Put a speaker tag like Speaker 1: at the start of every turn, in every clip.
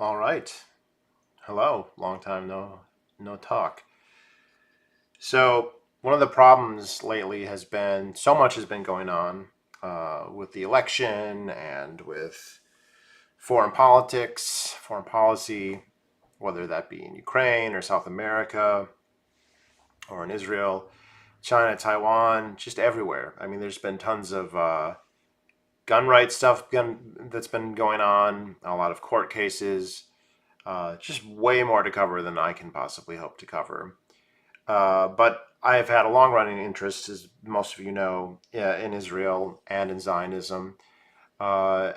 Speaker 1: All right. Hello. Long time no talk. So one of the problems lately has been so much has been going on with the election and with foreign politics, foreign policy, whether that be in Ukraine or South America or in Israel, China, Taiwan, just everywhere. I mean, there's been tons of gun rights stuff that's been going on, a lot of court cases, just way more to cover than I can possibly hope to cover. But I have had a long running interest, as most of you know, in Israel and in Zionism. The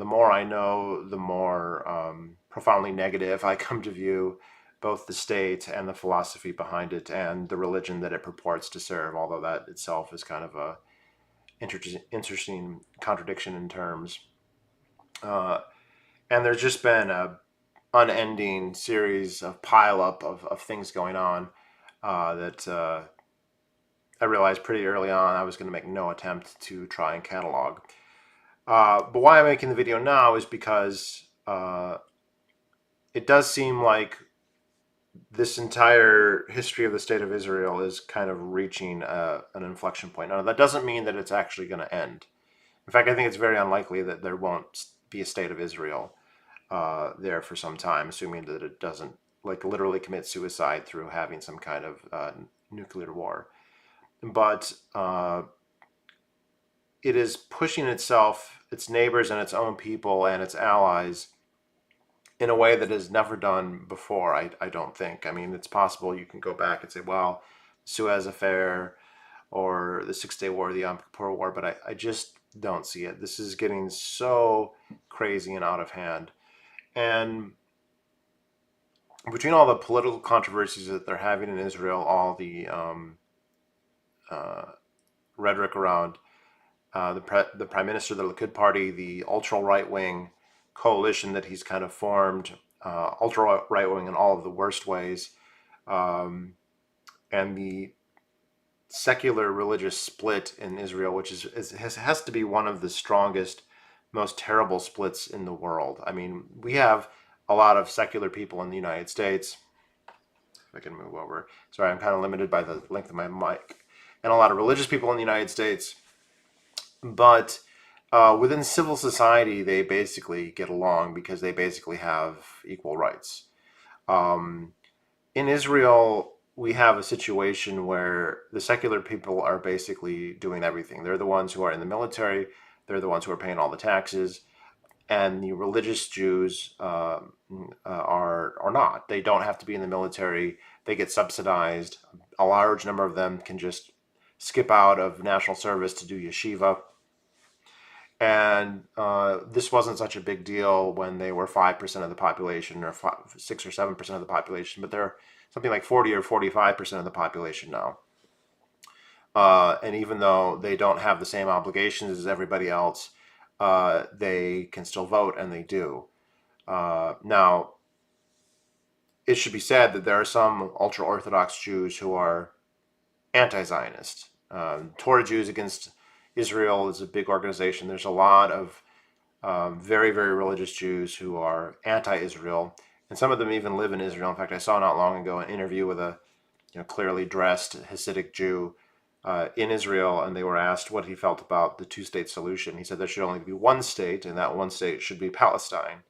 Speaker 1: more I know, the more profoundly negative I come to view both the state and the philosophy behind it and the religion that it purports to serve, although that itself is kind of a interesting contradiction in terms. Uh, and there's just been a unending series of pileup of things going on that I realized pretty early on I was going to make no attempt to try and catalog. But why I'm making the video now is because it does seem like this entire history of the state of Israel is kind of reaching an inflection point. Now, that doesn't mean that it's actually going to end. In fact, I think it's very unlikely that there won't be a state of Israel there for some time, assuming that it doesn't like literally commit suicide through having some kind of nuclear war. But it is pushing itself, its neighbors, and its own people and its allies in a way that is never done before. I don't think. I mean, it's possible you can go back and say, well, Suez Affair or the Six Day War, the Yom Kippur War, but I just don't see it. This is getting so crazy and out of hand. And between all the political controversies that they're having in Israel, all the uh, rhetoric around the prime minister, the Likud party, the ultra right wing coalition that he's kind of formed, ultra right wing in all of the worst ways, um, and the secular religious split in Israel, which has to be one of the strongest, most terrible splits in the world. I mean, we have a lot of secular people in the United States. If I can move over. Sorry, I'm kind of limited by the length of my mic. And a lot of religious people in the United States. But within civil society, they basically get along because they basically have equal rights. Um, in Israel, we have a situation where the secular people are basically doing everything. They're the ones who are in the military, they're the ones who are paying all the taxes, and the religious Jews are not. They don't have to be in the military. They get subsidized. A large number of them can just skip out of national service to do yeshiva. And this wasn't such a big deal when they were 5% of the population, or 6 or 7% of the population, but they're something like 40 or 45% of the population now. And even though they don't have the same obligations as everybody else, they can still vote, and they do. Now, it should be said that there are some ultra Orthodox Jews who are anti Zionist. Torah Jews Against Israel is a big organization. There's a lot of very, very religious Jews who are anti Israel, and some of them even live in Israel. In fact, I saw not long ago an interview with a clearly dressed Hasidic Jew in Israel, and they were asked what he felt about the two-state solution. He said there should only be one state, and that one state should be Palestine,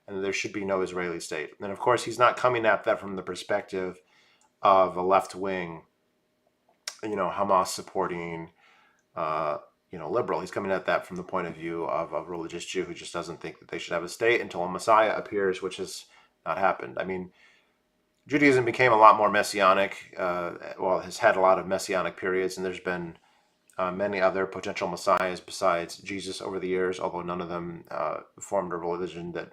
Speaker 1: and there should be no Israeli state. And of course, he's not coming at that from the perspective of a left-wing, Hamas supporting, uh, liberal. He's coming at that from the point of view of a religious Jew who just doesn't think that they should have a state until a Messiah appears, which has not happened. I mean, Judaism became a lot more messianic. Has had a lot of messianic periods, and there's been many other potential messiahs besides Jesus over the years, although none of them formed a religion that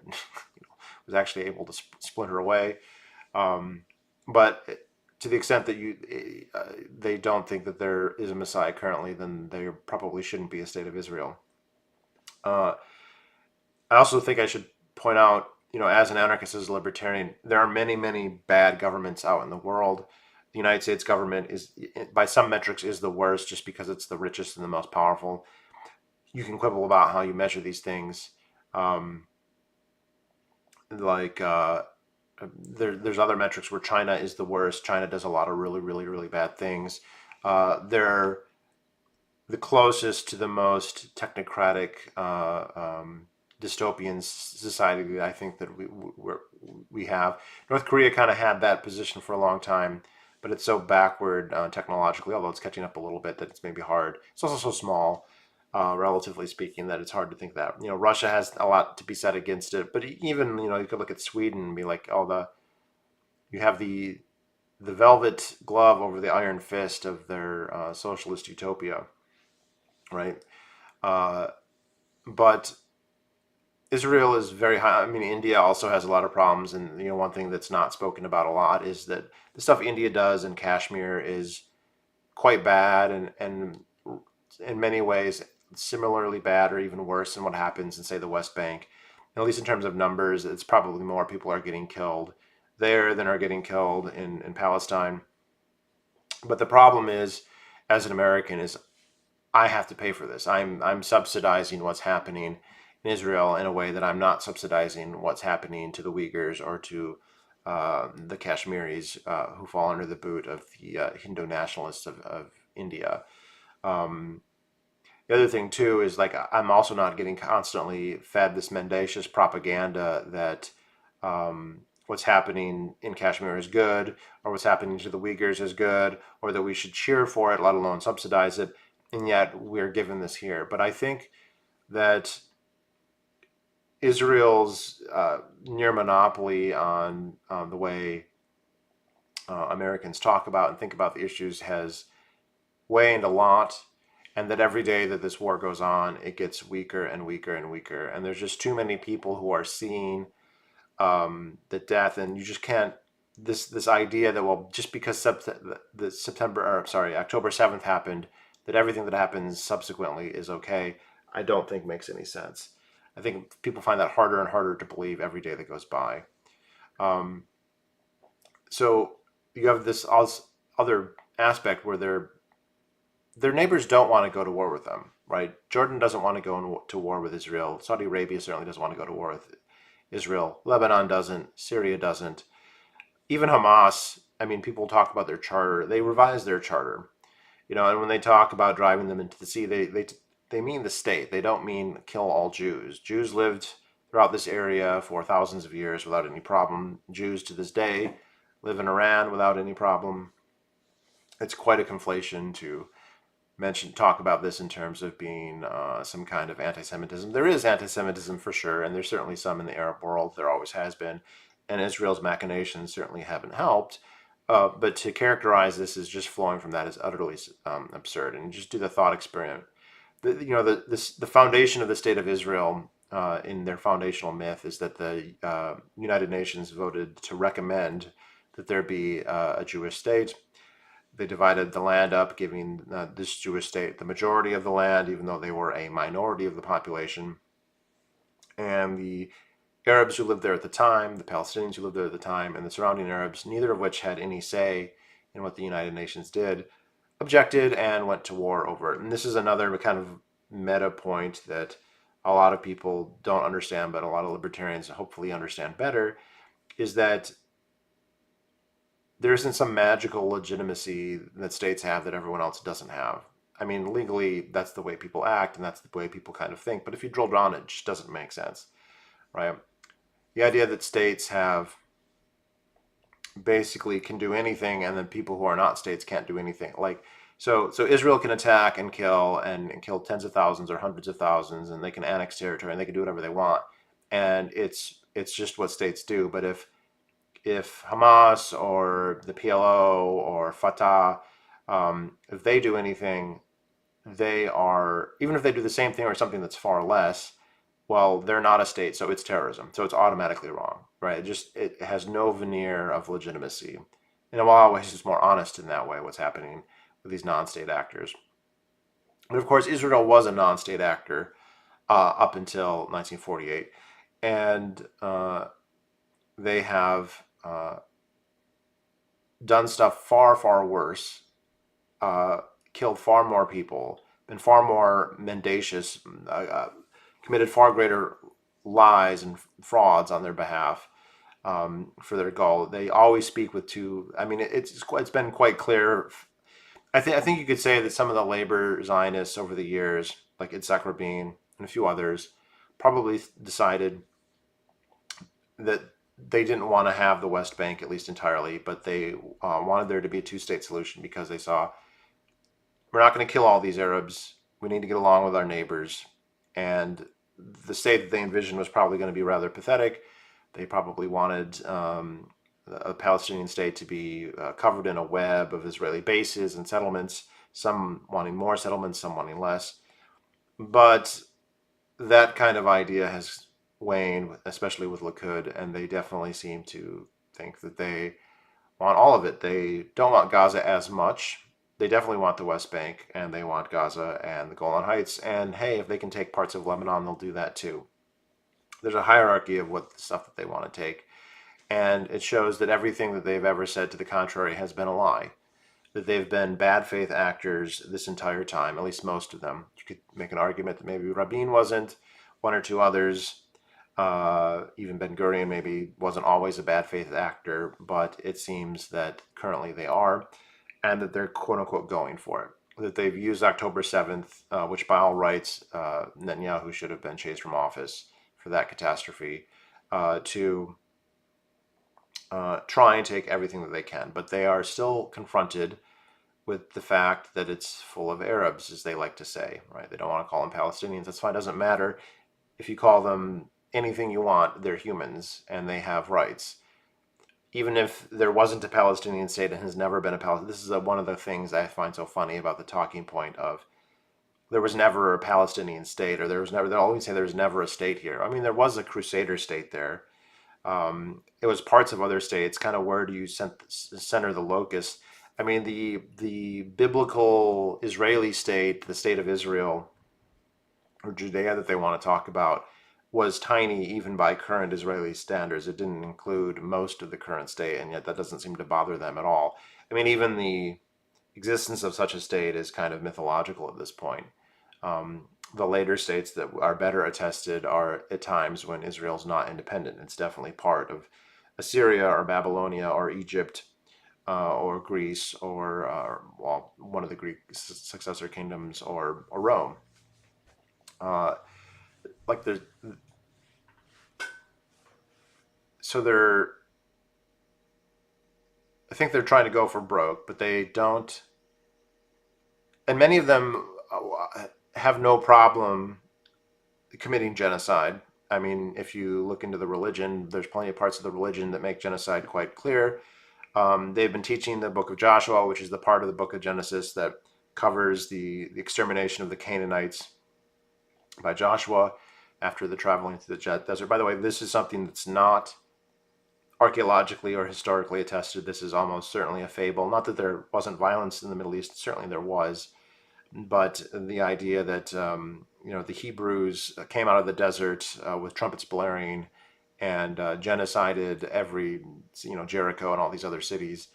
Speaker 1: was actually able to splinter away. But to the extent that they don't think that there is a Messiah currently, then there probably shouldn't be a state of Israel. Uh, I also think I should point out, as an anarchist, as a libertarian, there are many, many bad governments out in the world. The United States government is, by some metrics, is the worst just because it's the richest and the most powerful. You can quibble about how you measure these things. Um, like there's other metrics where China is the worst. China does a lot of really, really, really bad things. They're the closest to the most technocratic dystopian society that I think that we have. North Korea kind of had that position for a long time, but it's so backward technologically, although it's catching up a little bit, that it's maybe hard. It's also so small, relatively speaking, that it's hard to think that. Russia has a lot to be said against it, but even you could look at Sweden and be like, oh, you have the velvet glove over the iron fist of their socialist utopia, right? Uh, but Israel is very high. I mean, India also has a lot of problems, and one thing that's not spoken about a lot is that the stuff India does in Kashmir is quite bad, and in many ways similarly bad or even worse than what happens in, say, the West Bank. And at least in terms of numbers, it's probably more people are getting killed there than are getting killed in Palestine. But the problem is, as an American, is I have to pay for this. I'm subsidizing what's happening in Israel in a way that I'm not subsidizing what's happening to the Uyghurs or to the Kashmiris who fall under the boot of the Hindu nationalists of India. Um, the other thing too is like I'm also not getting constantly fed this mendacious propaganda that what's happening in Kashmir is good, or what's happening to the Uyghurs is good, or that we should cheer for it, let alone subsidize it, and yet we're given this here. But I think that Israel's near monopoly on the way Americans talk about and think about the issues has waned a lot, and that every day that this war goes on, it gets weaker and weaker and weaker. And there's just too many people who are seeing the death, and you just can't. This idea that, well, just because the September, or sorry, October 7th happened, that everything that happens subsequently is okay, I don't think makes any sense. I think people find that harder and harder to believe every day that goes by. Um, so you have this other aspect where their neighbors don't want to go to war with them, right? Jordan doesn't want to go to war with Israel. Saudi Arabia certainly doesn't want to go to war with Israel. Lebanon doesn't. Syria doesn't. Even Hamas, I mean, people talk about their charter. They revised their charter, and when they talk about driving them into the sea, they mean the state. They don't mean kill all Jews. Jews lived throughout this area for thousands of years without any problem. Jews to this day live in Iran without any problem. It's quite a conflation to talk about this in terms of being some kind of anti-Semitism. There is anti-Semitism for sure, and there's certainly some in the Arab world. There always has been, and Israel's machinations certainly haven't helped. But to characterize this as just flowing from that is utterly absurd. And just do the thought experiment. The foundation of the state of Israel in their foundational myth is that the United Nations voted to recommend that there be a Jewish state. They divided the land up, giving this Jewish state the majority of the land, even though they were a minority of the population. And the Arabs who lived there at the time, the Palestinians who lived there at the time, and the surrounding Arabs, neither of which had any say in what the United Nations did, objected and went to war over it. And this is another kind of meta point that a lot of people don't understand, but a lot of libertarians hopefully understand better, is that there isn't some magical legitimacy that states have that everyone else doesn't have. I mean, legally, that's the way people act, and that's the way people kind of think. But if you drill down, it just doesn't make sense, right? The idea that states have basically can do anything, and then people who are not states can't do anything. Like, so Israel can attack and kill tens of thousands or hundreds of thousands, and they can annex territory and they can do whatever they want, and it's just what states do. But if Hamas or the PLO or Fatah, if they do anything, they are, even if they do the same thing or something that's far less, well, they're not a state, so it's terrorism. So it's automatically wrong, right? It has no veneer of legitimacy. In a lot of ways, it's more honest in that way, what's happening with these non-state actors. And of course, Israel was a non-state actor up until 1948. And they have done stuff far, far worse, killed far more people, been far more mendacious, committed far greater lies and frauds on their behalf for their goal. They always speak with two. I mean, it's been quite clear. I think you could say that some of the labor Zionists over the years, like Itzhak Rabin and a few others, probably decided that they didn't want to have the West Bank, at least entirely, but they wanted there to be a two-state solution because they saw we're not going to kill all these Arabs. We need to get along with our neighbors. And the state that they envisioned was probably going to be rather pathetic. They probably wanted a Palestinian state to be covered in a web of Israeli bases and settlements, some wanting more settlements, some wanting less. But that kind of idea has waned, especially with Likud, and they definitely seem to think that they want all of it. They don't want Gaza as much. They definitely want the West Bank, and they want Gaza and the Golan Heights. And hey, if they can take parts of Lebanon, they'll do that too. There's a hierarchy of what the stuff that they want to take. And it shows that everything that they've ever said to the contrary has been a lie. That they've been bad faith actors this entire time, at least most of them. You could make an argument that maybe Rabin wasn't, one or two others. Even Ben Gurion maybe wasn't always a bad faith actor, but it seems that currently they are, and that they're quote unquote going for it. That they've used October 7th, which by all rights, Netanyahu should have been chased from office for that catastrophe, to try and take everything that they can. But they are still confronted with the fact that it's full of Arabs, as they like to say, right? They don't want to call them Palestinians. That's fine. It doesn't matter. If you call them anything you want, they're humans and they have rights. Even if there wasn't a Palestinian state and has never been a Palestinian, this is one of the things I find so funny about the talking point of there was never a Palestinian state, or they'll always say there was never a state here. I mean, there was a Crusader state there. It was parts of other states. Kind of where do you center the locus? I mean, the biblical Israeli state, the state of Israel, or Judea that they want to talk about, was tiny even by current Israeli standards. It didn't include most of the current state, and yet that doesn't seem to bother them at all. I mean, even the existence of such a state is kind of mythological at this point. The later states that are better attested are at times when Israel's not independent. It's definitely part of Assyria or Babylonia or Egypt or Greece or well, one of the Greek successor kingdoms or Rome. Like there's so they're I think they're trying to go for broke, but they don't, and many of them have no problem committing genocide. I mean, if you look into the religion, there's plenty of parts of the religion that make genocide quite clear. They've been teaching the book of Joshua, which is the part of the book of Genesis that covers the extermination of the Canaanites by Joshua after the traveling through the desert. By the way, this is something that's not archaeologically or historically attested. This is almost certainly a fable. Not that there wasn't violence in the Middle East, certainly there was, but the idea that the Hebrews came out of the desert with trumpets blaring and genocided every Jericho and all these other cities.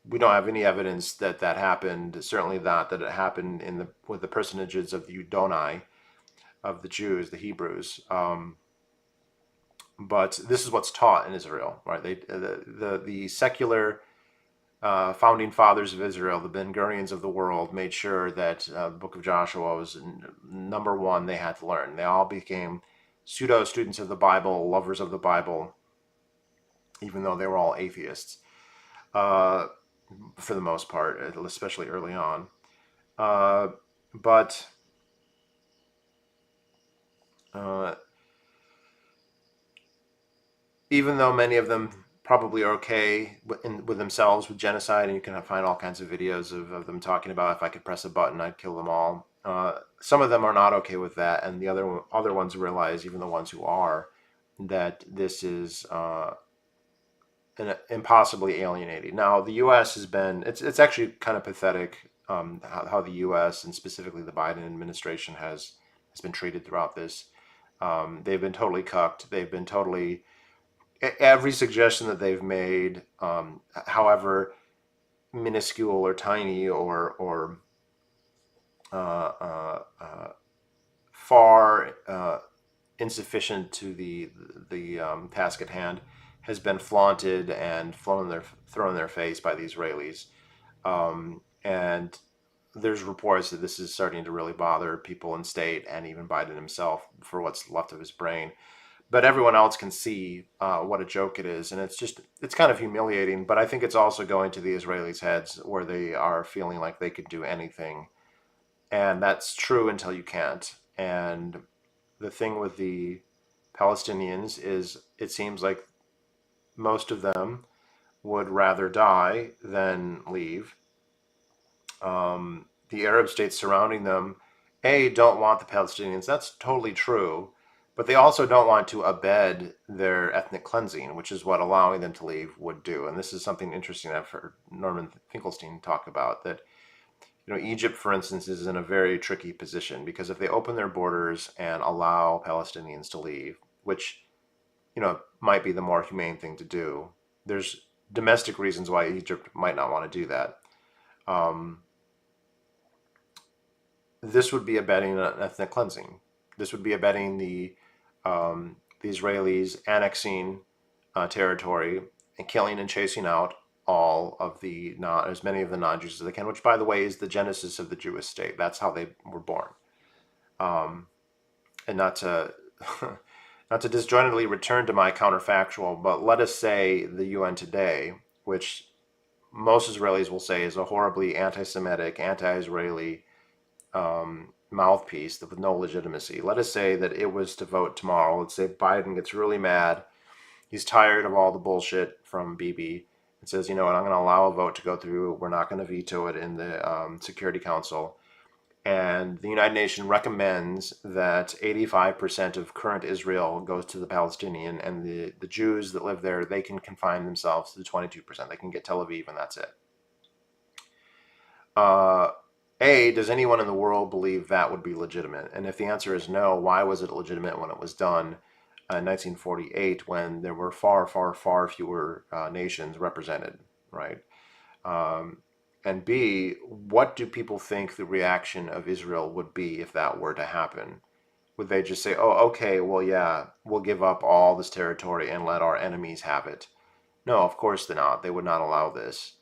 Speaker 1: We don't have any evidence that that happened. Certainly not that it happened with the personages of the Udonai, of the Jews, the Hebrews. But this is what's taught in Israel, right? The secular founding fathers of Israel, the Ben Gurions of the world, made sure that the Book of Joshua was number one. They had to learn. They all became pseudo students of the Bible, lovers of the Bible, even though they were all atheists for the most part, especially early on. But even though many of them probably are okay with themselves with genocide, and you can find all kinds of videos of them talking about if I could press a button, I'd kill them all. Some of them are not okay with that, and the other ones realize, even the ones who are, that this is impossibly alienating. Now, the U.S. has been it's actually kind of pathetic how the U.S. and specifically the Biden administration has been treated throughout this. They've been totally cucked. They've been totally every suggestion that they've made, however minuscule or tiny or far insufficient to the task at hand has been flaunted and thrown in their face by the Israelis. And there's reports that this is starting to really bother people in state and even Biden himself for what's left of his brain. But everyone else can see what a joke it is, and it's kind of humiliating. But I think it's also going to the Israelis' heads where they are feeling like they could do anything, and that's true until you can't. And the thing with the Palestinians is it seems like most of them would rather die than leave. The Arab states surrounding them, A, don't want the Palestinians. That's totally true. But they also don't want to abet their ethnic cleansing, which is what allowing them to leave would do. And this is something interesting I've heard Norman Finkelstein talk about, that Egypt, for instance, is in a very tricky position because if they open their borders and allow Palestinians to leave, which might be the more humane thing to do, there's domestic reasons why Egypt might not want to do that. This would be abetting an ethnic cleansing. This would be abetting the Israelis annexing territory and killing and chasing out all of as many of the non-Jews as they can, which, by the way, is the genesis of the Jewish state. That's how they were born. And not to not to disjointedly return to my counterfactual, but let us say the UN today, which most Israelis will say is a horribly anti-Semitic, anti-Israeli mouthpiece with no legitimacy. Let us say that it was to vote tomorrow. Let's say Biden gets really mad. He's tired of all the bullshit from Bibi and says, you know what, I'm going to allow a vote to go through. We're not going to veto it in the Security Council. And the United Nations recommends that 85% of current Israel goes to the Palestinian, and the Jews that live there, they can confine themselves to the 22%. They can get Tel Aviv, and that's it. Does anyone in the world believe that would be legitimate? And if the answer is no, why was it legitimate when it was done in 1948, when there were far, far, far fewer nations represented, right? And B, what do people think the reaction of Israel would be if that were to happen? Would they just say, oh, okay, well, yeah, we'll give up all this territory and let our enemies have it? No, of course they're not. They would not allow this.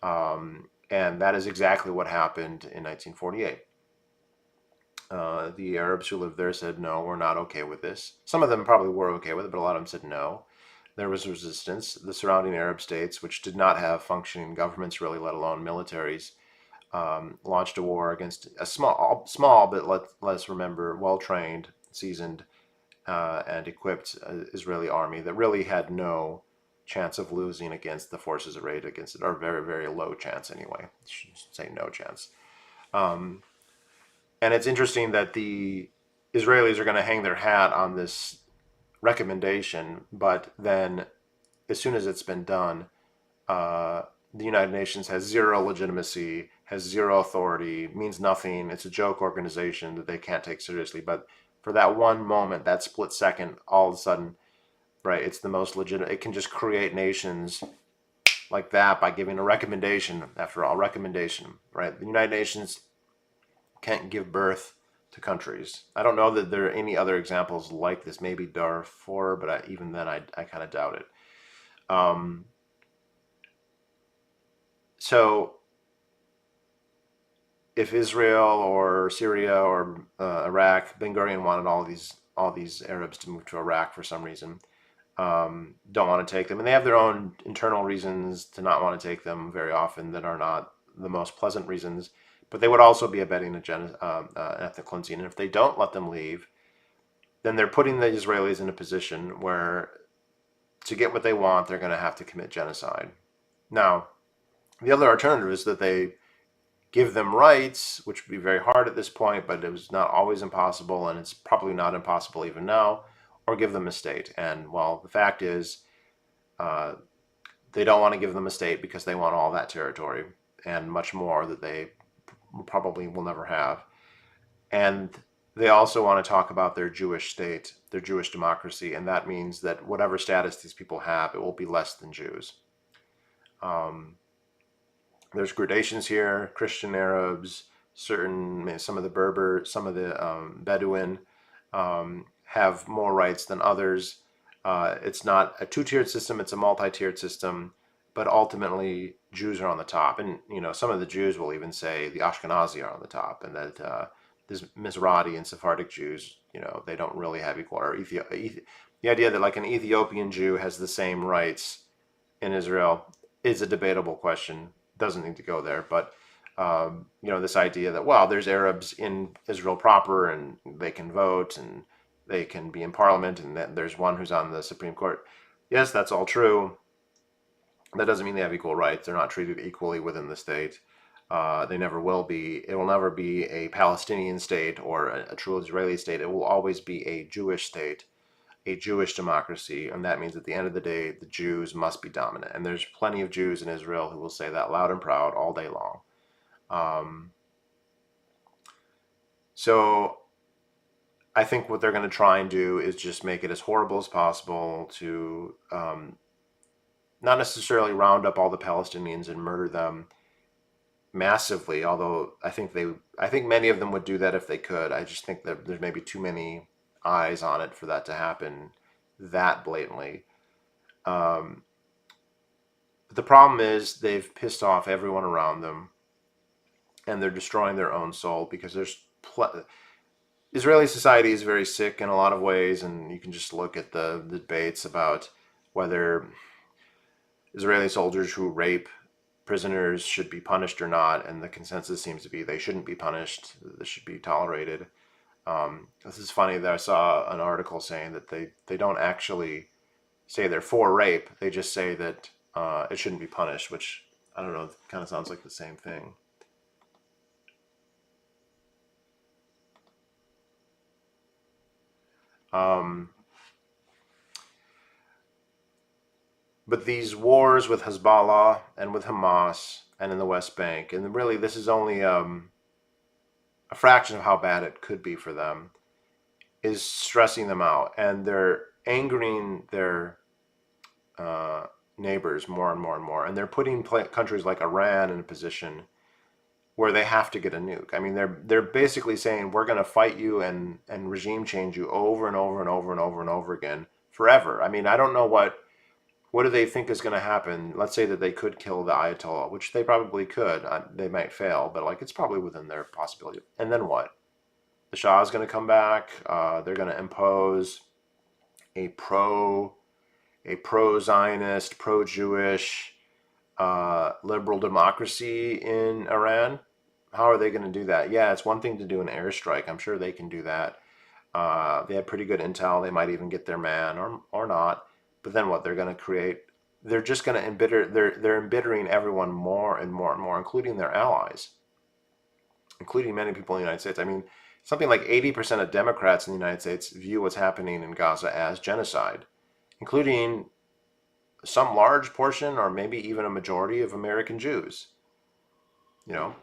Speaker 1: And that is exactly what happened in 1948. The Arabs who lived there said, no, we're not okay with this. Some of them probably were okay with it, but a lot of them said no. There was resistance. The surrounding Arab states, which did not have functioning governments really, let alone militaries, launched a war against a small but let's remember, well-trained, seasoned, and equipped Israeli army that really had no chance of losing against the forces arrayed against it, or very, very low chance anyway. I should say no chance. And it's interesting that the Israelis are going to hang their hat on this recommendation, but then as soon as it's been done, the United Nations has zero legitimacy, has zero authority, means nothing. It's a joke organization that they can't take seriously. But for that one moment, that split second, all of a sudden, right, it's the most legitimate. It can just create nations like that by giving a recommendation, after all, recommendation, right? The United Nations can't give birth to countries. I don't know that there are any other examples like this. Maybe Darfur, but even then, I kind of doubt it. So if Israel or Syria or Iraq, Ben Gurion wanted all these Arabs to move to Iraq for some reason. Don't want to take them, and they have their own internal reasons to not want to take them very often that are not the most pleasant reasons. But they would also be abetting an ethnic cleansing. And if they don't let them leave, then they're putting the Israelis in a position where to get what they want, they're going to have to commit genocide. Now, the other alternative is that they give them rights, which would be very hard at this point, but it was not always impossible, and it's probably not impossible even now, or give them a state. And well, the fact is, they don't want to give them a state because they want all that territory and much more that they probably will never have. And they also want to talk about their Jewish state, their Jewish democracy, and that means that whatever status these people have, it will be less than Jews. There's gradations here: Christian Arabs, some of the Berber, some of the Bedouin have more rights than others. It's not a two-tiered system; it's a multi-tiered system. But ultimately, Jews are on the top, and some of the Jews will even say the Ashkenazi are on the top, and that this Mizrahi and Sephardic Jews, they don't really have equal. Or the idea that like an Ethiopian Jew has the same rights in Israel is a debatable question. Doesn't need to go there, but this idea that there's Arabs in Israel proper and they can vote and they can be in parliament and that there's one who's on the Supreme Court. Yes, that's all true. That doesn't mean they have equal rights. They're not treated equally within the state. They never will be. It will never be a Palestinian state or a true Israeli state. It will always be a Jewish state, a Jewish democracy, and that means at the end of the day, the Jews must be dominant. And there's plenty of Jews in Israel who will say that loud and proud all day long. Um, so I think what they're going to try and do is just make it as horrible as possible to not necessarily round up all the Palestinians and murder them massively. Although I think many of them would do that if they could. I just think that there's maybe too many eyes on it for that to happen that blatantly. Um, but the problem is they've pissed off everyone around them, and they're destroying their own soul because Israeli society is very sick in a lot of ways, and you can just look at the debates about whether Israeli soldiers who rape prisoners should be punished or not, and the consensus seems to be they shouldn't be punished. This should be tolerated. This is funny that I saw an article saying that they don't actually say they're for rape. They just say that it shouldn't be punished, which I don't know, kind of sounds like the same thing. Um, but these wars with Hezbollah and with Hamas and in the West Bank, and really this is only a fraction of how bad it could be for them, is stressing them out, and they're angering their uh, neighbors more and more and more, and they're putting countries like Iran in a position where they have to get a nuke. I mean, they're basically saying we're going to fight you and regime change you over and over and over and over and over again forever. I mean, I don't know what do they think is going to happen. Let's say that they could kill the Ayatollah, which they probably could. They might fail, but like it's probably within their possibility. And then what? The Shah is going to come back. They're going to impose a pro Zionist, pro Jewish, liberal democracy in Iran. How are they going to do that? Yeah, it's one thing to do an airstrike. I'm sure they can do that. They have pretty good intel. They might even get their man or not. But then what? They're going to create. They're just going to embitter. They're embittering everyone more and more and more, including their allies, including many people in the United States. I mean, something like 80% of Democrats in the United States view what's happening in Gaza as genocide, including some large portion or maybe even a majority of American Jews. You know,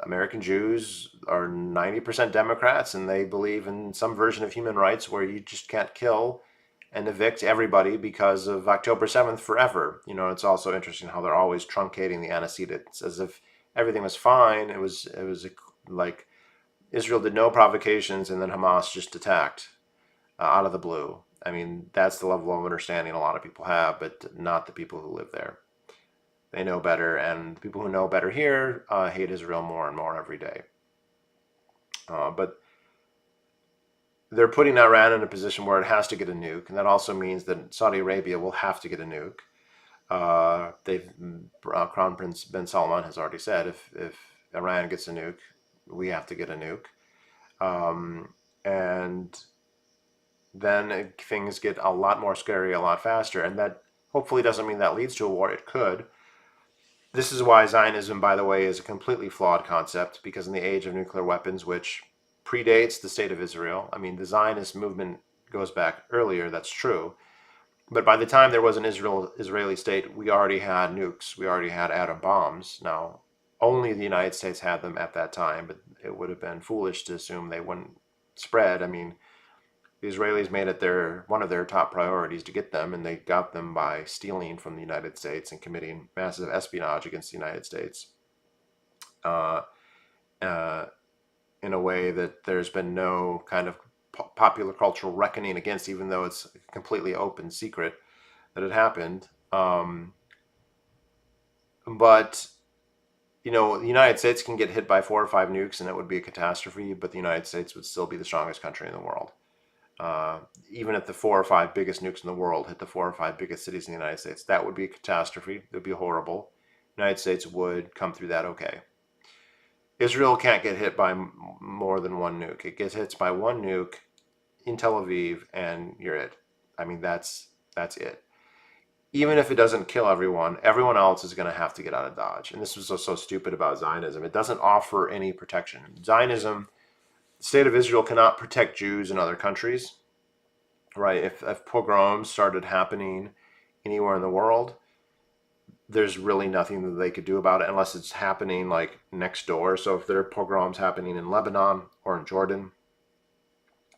Speaker 1: American Jews are 90% Democrats and they believe in some version of human rights where you just can't kill and evict everybody because of October 7th forever. It's also interesting how they're always truncating the antecedents as if everything was fine. It was like Israel did no provocations and then Hamas just attacked out of the blue. I mean, that's the level of understanding a lot of people have, but not the people who live there. They know better, and the people who know better here hate Israel more and more every day. But they're putting Iran in a position where it has to get a nuke, and that also means that Saudi Arabia will have to get a nuke. Crown Prince bin Salman has already said if Iran gets a nuke, we have to get a nuke. And then things get a lot more scary a lot faster. And that hopefully doesn't mean that leads to a war. It could. This is why Zionism, by the way, is a completely flawed concept, because in the age of nuclear weapons, which predates the state of Israel, I mean, the Zionist movement goes back earlier, that's true. But by the time there was an Israeli state, we already had nukes. We already had atom bombs. Now, only the United States had them at that time, but it would have been foolish to assume they wouldn't spread. I mean, the Israelis made it one of their top priorities to get them, and they got them by stealing from the United States and committing massive espionage against the United States uh, uh, in a way that there's been no kind of popular cultural reckoning against, even though it's a completely open secret that it happened. But the United States can get hit by 4 or 5 nukes and it would be a catastrophe, but the United States would still be the strongest country in the world. Even if the 4 or 5 biggest nukes in the world hit the 4 or 5 biggest cities in the United States, that would be a catastrophe. It would be horrible. The United States would come through that okay. Israel can't get hit by more than one nuke. It gets hit by one nuke in Tel Aviv, and you're it. I mean, that's it. Even if it doesn't kill everyone else is going to have to get out of Dodge. And this was so stupid about Zionism. It doesn't offer any protection. Zionism, the state of Israel cannot protect Jews in other countries, right? If pogroms started happening anywhere in the world, there's really nothing that they could do about it unless it's happening like next door. So if there are pogroms happening in Lebanon or in Jordan,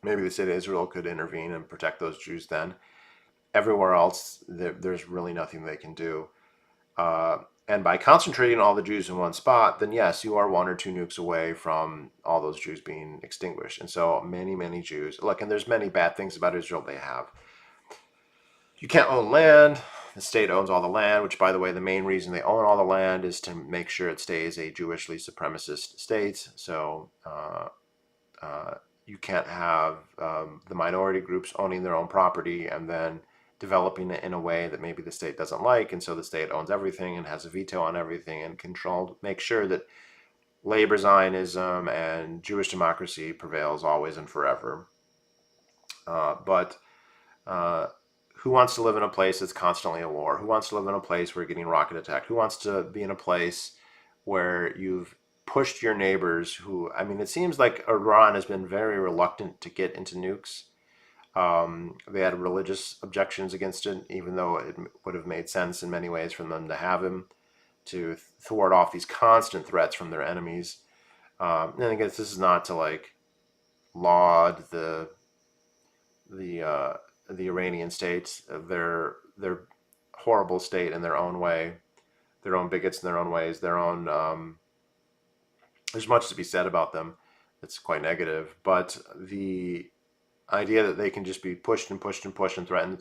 Speaker 1: maybe the state of Israel could intervene and protect those Jews then. Everywhere else, there's really nothing they can do. And by concentrating all the Jews in one spot, then yes, you are 1 or 2 nukes away from all those Jews being extinguished. And so many Jews, look, and there's many bad things about Israel they have. You can't own land. The state owns all the land, which, by the way, the main reason they own all the land is to make sure it stays a Jewishly supremacist state. So you can't have the minority groups owning their own property and then developing it in a way that maybe the state doesn't like, and so the state owns everything and has a veto on everything and controlled, make sure that labor Zionism and Jewish democracy prevails always and forever. But who wants to live in a place that's constantly at war? Who wants to live in a place where you're getting rocket attacked? Who wants to be in a place where you've pushed your neighbors who, I mean, it seems like Iran has been very reluctant to get into nukes. They had religious objections against it, even though it would have made sense in many ways for them to have him to thwart off these constant threats from their enemies. And I guess this is not to like laud the Iranian state, their horrible state in their own way, their own bigots in their own ways, their own. There's much to be said about them. It's quite negative, but the idea that they can just be pushed and pushed and pushed and threatened,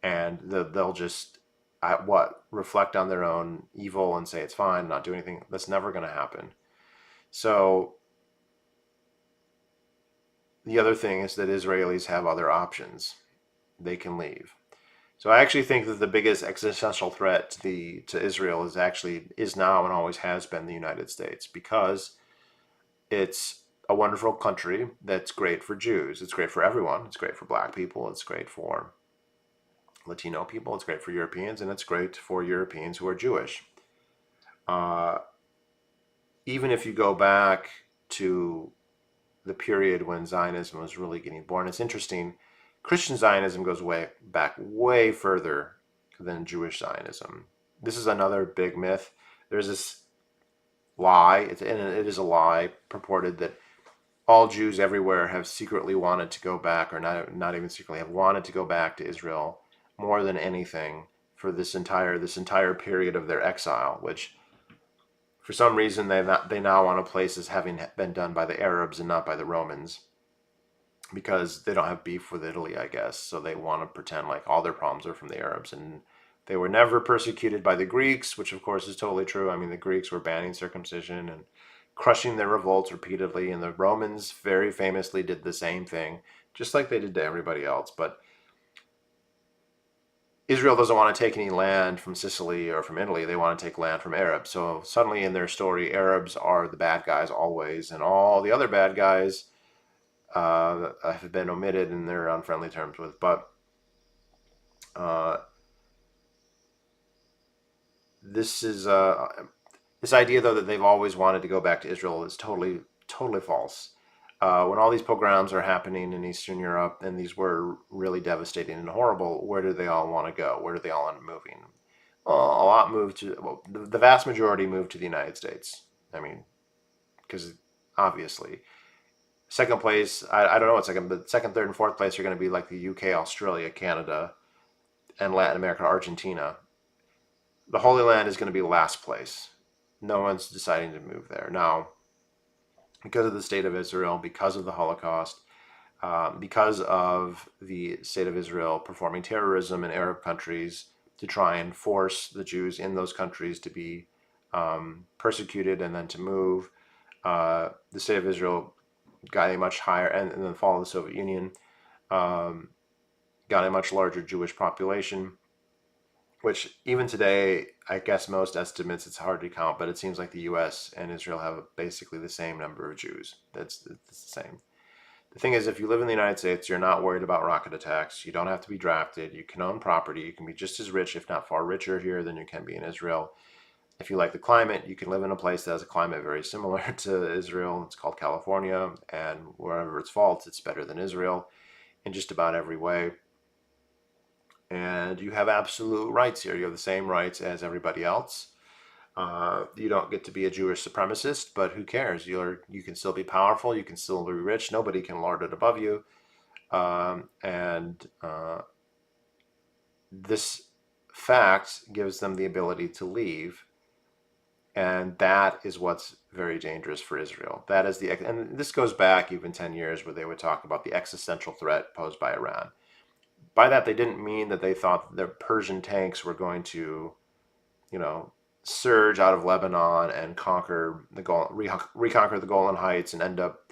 Speaker 1: and they'll just reflect on their own evil and say it's fine, not do anything. That's never going to happen. So the other thing is that Israelis have other options. They can leave. So I actually think that the biggest existential threat to Israel is now and always has been the United States, because it's a wonderful country that's great for Jews. It's great for everyone. It's great for black people. It's great for Latino people. It's great for Europeans, and it's great for Europeans who are Jewish. Even if you go back to the period when Zionism was really getting born, it's interesting. Christian Zionism goes way further than Jewish Zionism. This is another big myth. There's this lie, and it is a lie, purported that all Jews everywhere have secretly wanted to go back, or not even secretly, have wanted to go back to Israel more than anything for this entire period of their exile, which for some reason they now want to place as having been done by the Arabs and not by the Romans, because they don't have beef with Italy, I guess. So they want to pretend like all their problems are from the Arabs, and they were never persecuted by the Greeks, which of course is totally true. I mean, the Greeks were banning circumcision and crushing their revolts repeatedly, and the Romans very famously did the same thing, just like they did to everybody else. But Israel doesn't want to take any land from Sicily or from Italy. They want to take land from Arabs. So suddenly in their story, Arabs are the bad guys always, and all the other bad guys have been omitted and they're on friendly terms with. But this idea, though, that they've always wanted to go back to Israel is totally false. When all these pogroms are happening in Eastern Europe, and these were really devastating and horrible, where do they all want to go? Where do they all end up moving? Well, a lot moved to, well, the vast majority moved to the United States. I mean, because obviously. Second place, I don't know what's second, but second, third, and fourth place are going to be like the UK, Australia, Canada, and Latin America, Argentina. The Holy Land is going to be last place. No one's deciding to move there. Now, because of the state of Israel, because of the Holocaust, because of the state of Israel performing terrorism in Arab countries to try and force the Jews in those countries to be persecuted and then to move. The state of Israel got a much higher, and then the fall of the Soviet Union um, got a much larger Jewish population, which even today, I guess most estimates, it's hard to count, but it seems like the U.S. and Israel have basically the same number of Jews. That's the same. The thing is, if you live in the United States, you're not worried about rocket attacks. You don't have to be drafted. You can own property. You can be just as rich, if not far richer here than you can be in Israel. If you like the climate, you can live in a place that has a climate very similar to Israel. It's called California, and wherever it's faults, it's better than Israel in just about every way. And you have absolute rights here. You have the same rights as everybody else. You don't get to be a Jewish supremacist, but who cares? You can still be powerful. You can still be rich. Nobody can lord it above you. And this fact gives them the ability to leave, and that is what's very dangerous for Israel. That is and this goes back even 10 years where they would talk about the existential threat posed by Iran. By that, they didn't mean that they thought the Persian tanks were going to, you know, surge out of Lebanon and reconquer the Golan Heights and end up,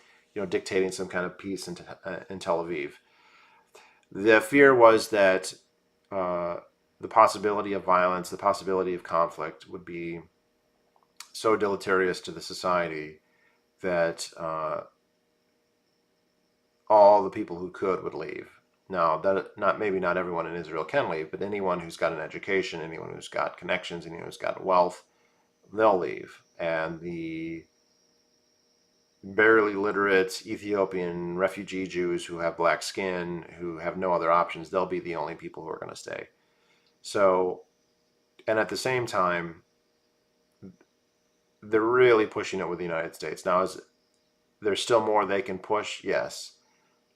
Speaker 1: dictating some kind of peace in Tel Aviv. The fear was that the possibility of violence, the possibility of conflict would be so deleterious to the society that all the people who could would leave. Now, that not everyone in Israel can leave, but anyone who's got an education, anyone who's got connections, anyone who's got wealth, they'll leave. And the barely literate Ethiopian refugee Jews who have black skin, who have no other options, they'll be the only people who are going to stay. So, and at the same time, they're really pushing it with the United States. Now, is there's still more they can push? Yes.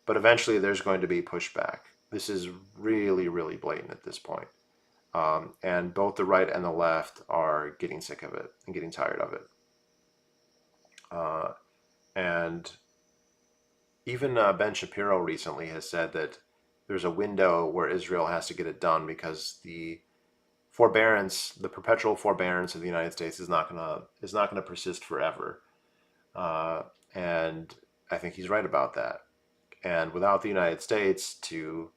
Speaker 1: But eventually there's going to be pushback. This is really, really blatant at this point. And both the right and the left are getting sick of it and getting tired of it. And even Ben Shapiro recently has said that there's a window where Israel has to get it done because the perpetual forbearance of the United States is not gonna persist forever. And I think he's right about that. And without the United States to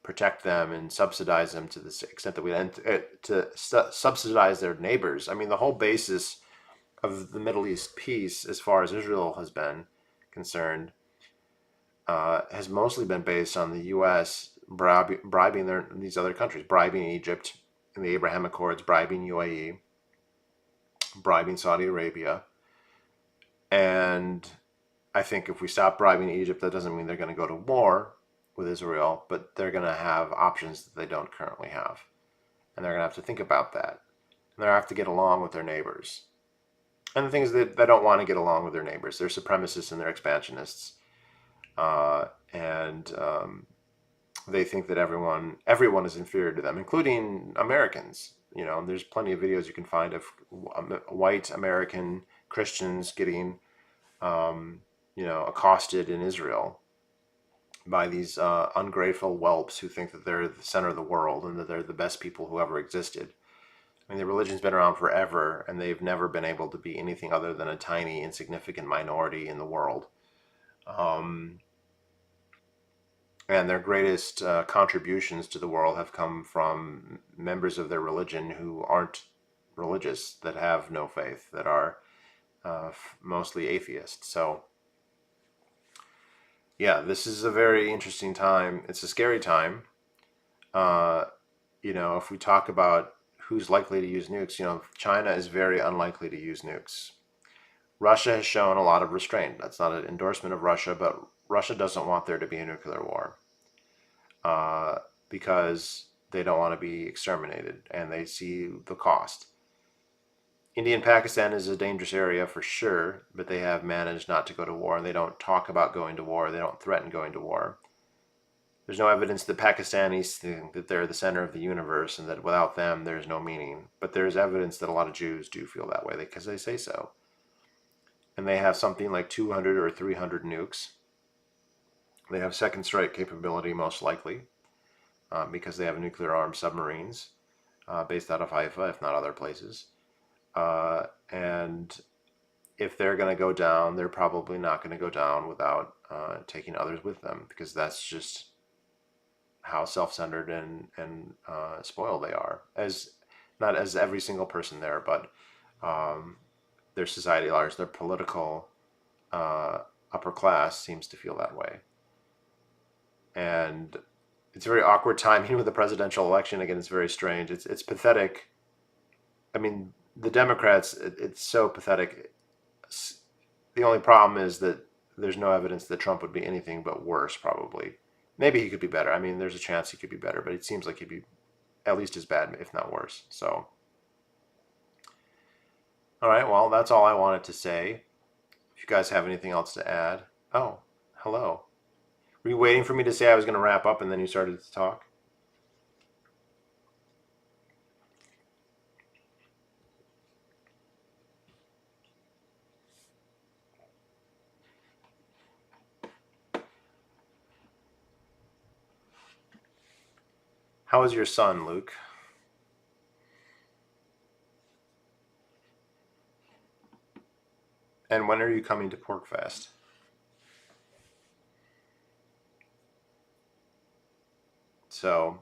Speaker 1: protect them and subsidize them to the extent that subsidize their neighbors. I mean, the whole basis of the Middle East peace, as far as Israel has been concerned, has mostly been based on the U.S. bribing these other countries, bribing Egypt in the Abraham Accords, bribing UAE, bribing Saudi Arabia. And I think if we stop bribing Egypt, that doesn't mean they're going to go to war with Israel, but they're going to have options that they don't currently have. And they're going to have to think about that. And they're going to have to get along with their neighbors. And the thing is that they don't want to get along with their neighbors. They're supremacists and they're expansionists. And they think that everyone is inferior to them, including Americans. There's plenty of videos you can find of white American Christians getting accosted in Israel by these ungrateful whelps who think that they're the center of the world and that they're the best people who ever existed. I mean, the religion's been around forever, and they've never been able to be anything other than a tiny, insignificant minority in the world. And their greatest contributions to the world have come from members of their religion who aren't religious, that have no faith, that are mostly atheists. So, yeah, this is a very interesting time. It's a scary time. If we talk about who's likely to use nukes, China is very unlikely to use nukes. Russia has shown a lot of restraint. That's not an endorsement of Russia, but Russia doesn't want there to be a nuclear war because they don't want to be exterminated and they see the cost. India and Pakistan is a dangerous area for sure, but they have managed not to go to war, and they don't talk about going to war. They don't threaten going to war. There's no evidence that Pakistanis think that they're the center of the universe and that without them there's no meaning. But there's evidence that a lot of Jews do feel that way because they say so. and they have something like 200 or 300 nukes. They have second strike capability, most likely, because they have nuclear armed submarines based out of Haifa, if not other places. And if they're going to go down, they're probably not going to go down without taking others with them, because that's just how self-centered and spoiled they are. As not as every single person there, but um, their society at large, their political uh, upper class seems to feel that way. And it's very awkward timing with the presidential election. Again, it's very strange. It's pathetic. I mean, the Democrats, it's so pathetic. The only problem is that there's no evidence that Trump would be anything but worse, probably. Maybe he could be better. I mean, there's a chance he could be better, but it seems like he'd be at least as bad, if not worse. So, all right, well, that's all I wanted to say. If you guys have anything else to add. Oh, hello. Were you waiting for me to say I was going to wrap up and then you started to talk? How is your son, Luke? And when are you coming to Porkfest? So,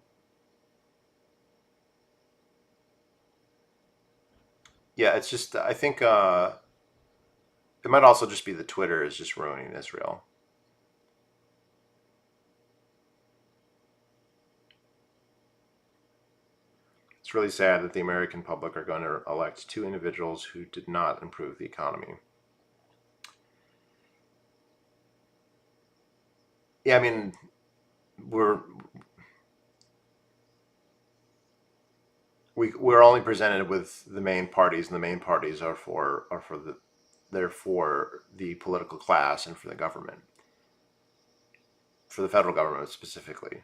Speaker 1: yeah, it's just, I think it might also just be the Twitter is just ruining Israel. It's really sad that the American public are going to elect two individuals who did not improve the economy. Yeah, I mean, we're we're only presented with the main parties, and the main parties are for the they're for the political class and for the government, for the federal government specifically.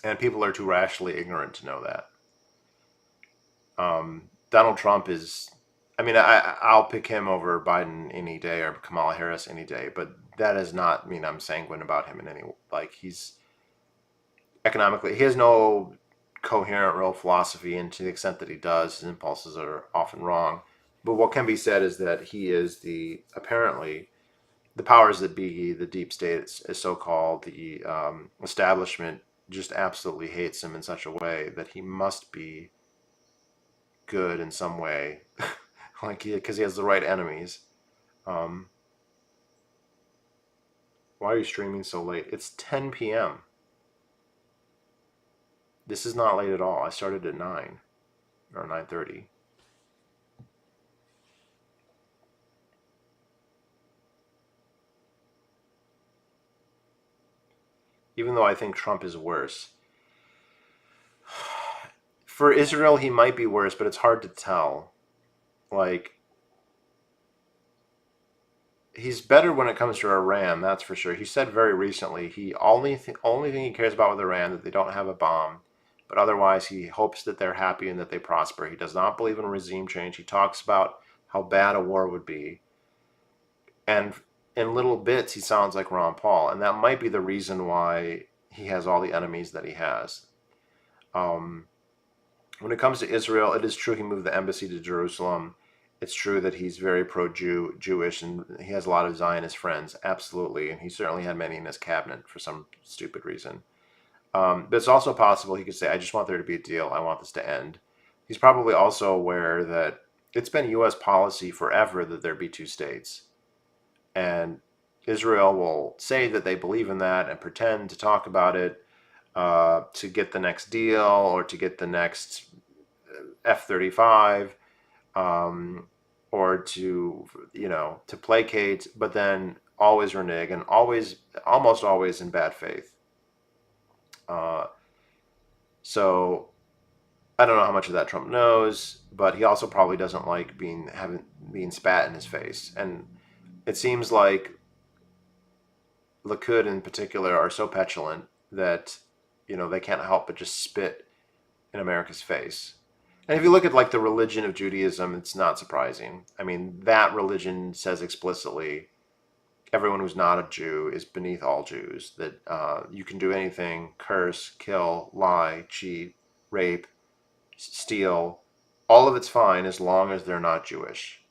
Speaker 1: And people are too rationally ignorant to know that. Donald Trump is, I mean, I'll pick him over Biden any day or Kamala Harris any day, but that does not mean I'm sanguine about him in any, like, he's economically, he has no coherent real philosophy, and to the extent that he does, his impulses are often wrong. But what can be said is that he is the, apparently, the powers that be, the deep state, is so called, the establishment just absolutely hates him in such a way that he must be good in some way, like because he has the right enemies. Um, why are you streaming so late? It's 10 p.m. This is not late at all. I started at 9 or 9:30. Even though I think Trump is worse. For Israel, he might be worse, but it's hard to tell. Like, he's better when it comes to Iran, that's for sure. He said very recently he only thing he cares about with Iran that they don't have a bomb, but otherwise he hopes that they're happy and that they prosper. He does not believe in regime change. He talks about how bad a war would be, and in little bits he sounds like Ron Paul, and that might be the reason why he has all the enemies that he has. Um, when it comes to Israel, it is true he moved the embassy to Jerusalem. It's true that he's very pro-Jew, Jewish, and he has a lot of Zionist friends, absolutely, and he certainly had many in his cabinet for some stupid reason. But it's also possible he could say, "I just want there to be a deal. I want this to end." He's probably also aware that it's been U.S. policy forever that there be two states, and Israel will say that they believe in that and pretend to talk about it to get the next deal or to get the next F-35, um, or to to placate, but then always renege and always, almost always in bad faith. Uh, so I don't know how much of that Trump knows, but he also probably doesn't like being spat in his face. And it seems like Likud in particular are so petulant that they can't help but just spit in America's face. And if you look at like the religion of Judaism, it's not surprising. I mean, that religion says explicitly everyone who's not a Jew is beneath all Jews. That you can do anything, curse, kill, lie, cheat, rape, steal. All of it's fine as long as they're not Jewish.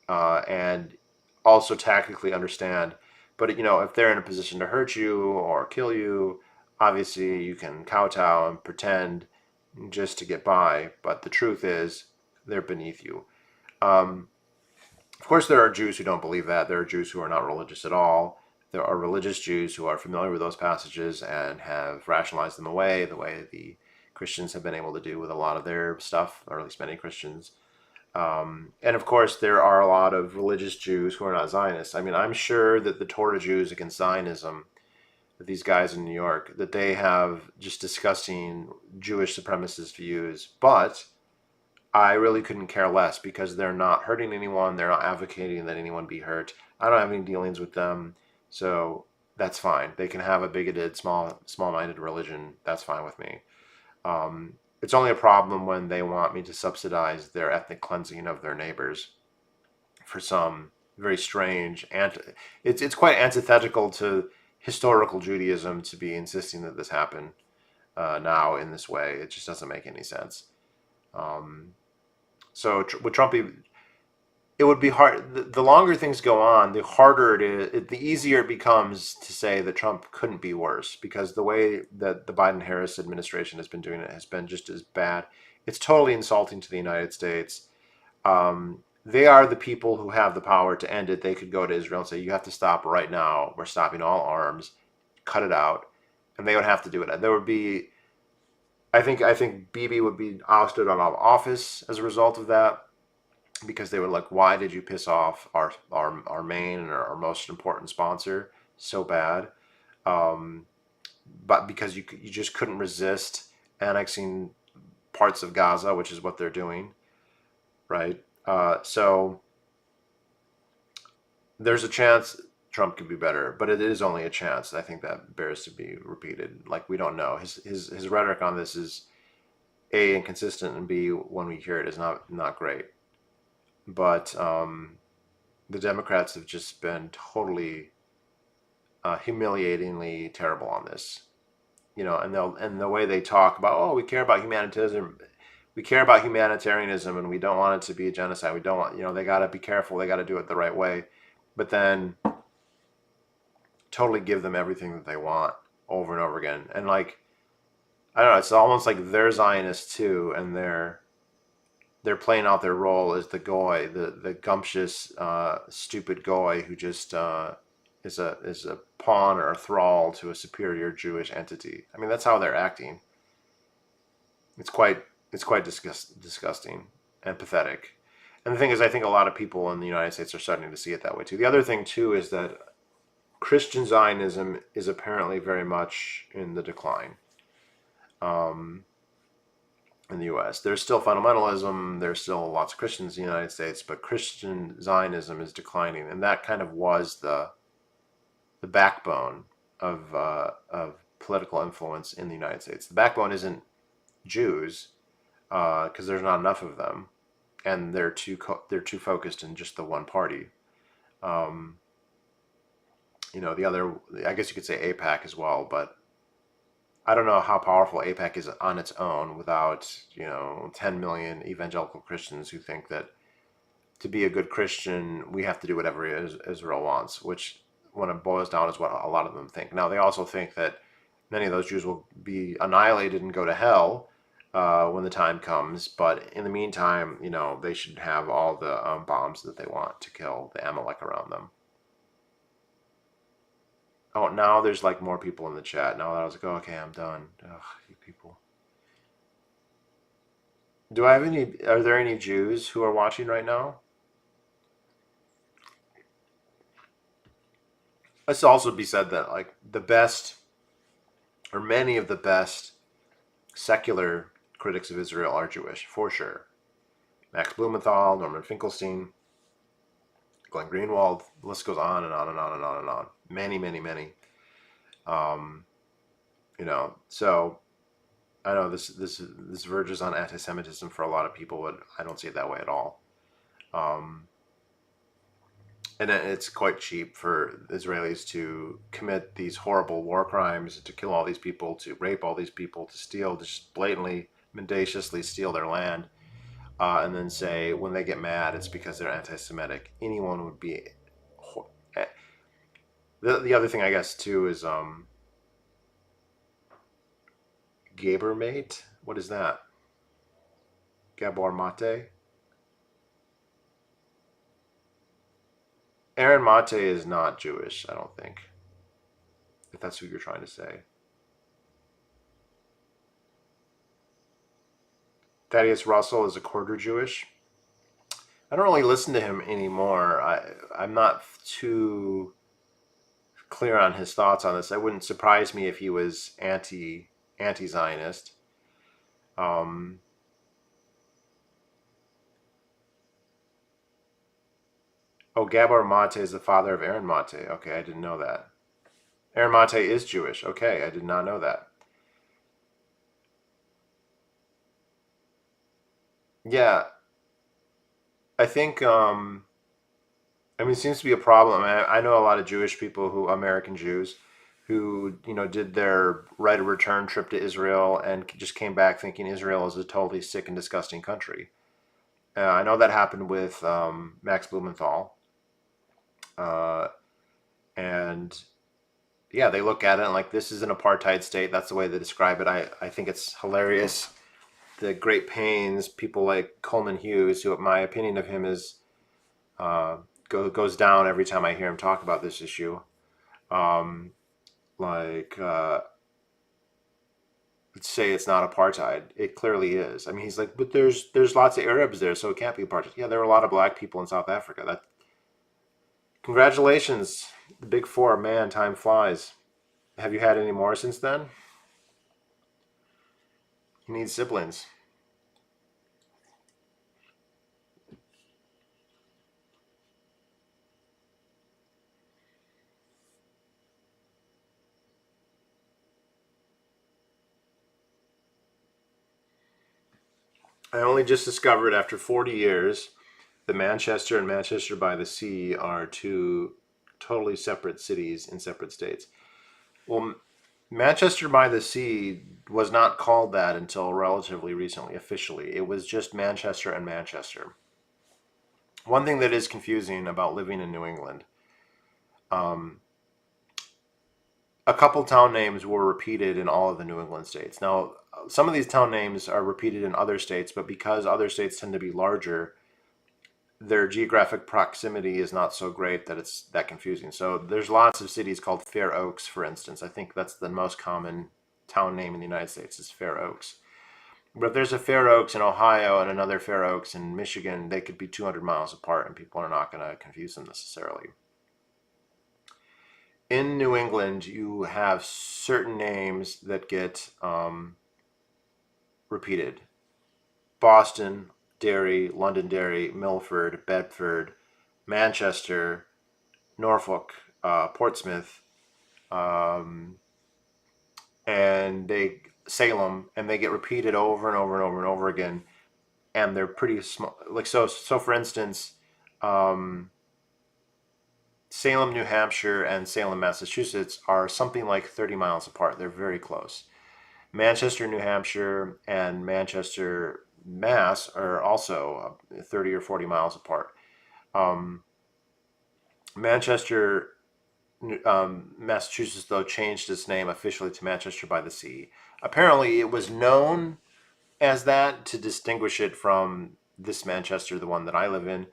Speaker 1: And also tactically understand. But if they're in a position to hurt you or kill you, obviously you can kowtow and pretend just to get by. But the truth is, they're beneath you. Um, of course, there are Jews who don't believe that. There are Jews who are not religious at all. There are religious Jews who are familiar with those passages and have rationalized them away, the way the Christians have been able to do with a lot of their stuff, or at least many Christians. And of course, there are a lot of religious Jews who are not Zionists. I mean, I'm sure that the Torah Jews against Zionism, these guys in New York, that they have just disgusting Jewish supremacist views. But I really couldn't care less because they're not hurting anyone. They're not advocating that anyone be hurt. I don't have any dealings with them, so that's fine. They can have a bigoted, small-minded religion. That's fine with me. It's only a problem when they want me to subsidize their ethnic cleansing of their neighbors for some very strange it's quite antithetical to historical Judaism to be insisting that this happen now in this way. It just doesn't make any sense. Um, so would Trump be? It would be hard. The longer things go on, the harder it is. The easier it becomes to say that Trump couldn't be worse because the way that the Biden-Harris administration has been doing it has been just as bad. It's totally insulting to the United States. They are the people who have the power to end it. They could go to Israel and say, "You have to stop right now. We're stopping all arms. Cut it out," and they would have to do it. There would be, I think Bibi would be ousted out of office as a result of that because they were like, "Why did you piss off our main and our most important sponsor so bad?" Um, but because you just couldn't resist annexing parts of Gaza, which is what they're doing, right? So there's a chance Trump could be better, but it is only a chance. I think that bears to be repeated. Like we don't know. His rhetoric on this is A, inconsistent, and B, when we hear it, is not great. But the Democrats have just been totally humiliatingly terrible on this. And the way they talk about, oh, we care about humanitarianism, and we don't want it to be a genocide. We don't want, they got to be careful. They got to do it the right way, but then totally give them everything that they want over and over again. And like, I don't know, it's almost like they're Zionists too, and they're playing out their role as the goy, the gumptious, stupid goy who just is a pawn or a thrall to a superior Jewish entity. I mean, that's how they're acting. It's quite disgusting and pathetic. And the thing is, I think a lot of people in the United States are starting to see it that way too. The other thing too is that Christian Zionism is apparently very much in the decline. Um, in the U.S. There's still fundamentalism. There's still lots of Christians in the United States, but Christian Zionism is declining, and that kind of was the backbone of political influence in the United States. The backbone isn't Jews, because there's not enough of them, and they're too focused in just the one party. Um, the other, I guess you could say APAC as well, but I don't know how powerful APAC is on its own without 10 million evangelical Christians who think that to be a good Christian we have to do whatever Israel wants, which when it boils down is what a lot of them think. Now they also think that many of those Jews will be annihilated and go to hell when the time comes, but in the meantime, they should have all the bombs that they want to kill the Amalek around them. Oh, now there's like more people in the chat. Now that I was like, oh, okay, I'm done. Ugh, you people. Do I have any? Are there any Jews who are watching right now? Let's also be said that like the best, or many of the best secular critics of Israel are Jewish, for sure. Max Blumenthal, Norman Finkelstein, Glenn Greenwald. The list goes on and on and on and on and on. Many, many, many. So I know this verges on anti-Semitism for a lot of people, but I don't see it that way at all. Um, and it's quite cheap for Israelis to commit these horrible war crimes, to kill all these people, to rape all these people, to steal, to just blatantly, mendaciously steal their land, and then say when they get mad, it's because they're anti-Semitic. Anyone would be. eh, the other thing, I guess, too, is Gabermate. What is that? Gabor Mate. Aaron Mate is not Jewish, I don't think. If that's what you're trying to say. Thaddeus Russell is a quarter Jewish. I don't really listen to him anymore. I'm not too clear on his thoughts on this. It wouldn't surprise me if he was anti Zionist. Um, oh, Gabor Mate is the father of Aaron Mate. Okay, I didn't know that. Aaron Mate is Jewish. Okay, I did not know that. Yeah, I think. I mean, it seems to be a problem. I know a lot of Jewish people who, American Jews, who did their right of return trip to Israel and just came back thinking Israel is a totally sick and disgusting country. I know that happened with Max Blumenthal, uh, and yeah, they look at it and like this is an apartheid state. That's the way they describe it. I think it's hilarious. The great pains people like Coleman Hughes, who my opinion of him is uh, goes down every time I hear him talk about this issue. Um, like say it's not apartheid. It clearly is. I mean, he's like, but there's lots of Arabs there, so it can't be apartheid. Yeah, there are a lot of black people in South Africa. That congratulations, the big four. Man, time flies. Have you had any more since then? You need siblings. I only just discovered after 40 years that Manchester and Manchester by the Sea are two totally separate cities in separate states. Well, Manchester by the Sea was not called that until relatively recently, officially. It was just Manchester and Manchester. One thing that is confusing about living in New England, um, a couple town names were repeated in all of the New England states. Now, some of these town names are repeated in other states, but because other states tend to be larger, their geographic proximity is not so great that it's that confusing. So there's lots of cities called Fair Oaks, for instance. I think that's the most common town name in the United States is Fair Oaks. But if there's a Fair Oaks in Ohio and another Fair Oaks in Michigan, they could be 200 miles apart and people are not going to confuse them necessarily. In New England, you have certain names that get repeated. Boston, Derry, Londonderry, Milford, Bedford, Manchester, Norfolk, Portsmouth, um, and they Salem, and they get repeated over and over and over and over again, and they're pretty small. Like so for instance, um, Salem, New Hampshire, and Salem, Massachusetts are something like 30 miles apart. They're very close. Manchester, New Hampshire, and Manchester, Mass are also 30 or 40 miles apart. Um, Manchester, Massachusetts, though, changed its name officially to Manchester by the Sea. Apparently, it was known as that to distinguish it from this Manchester, the one that I live in.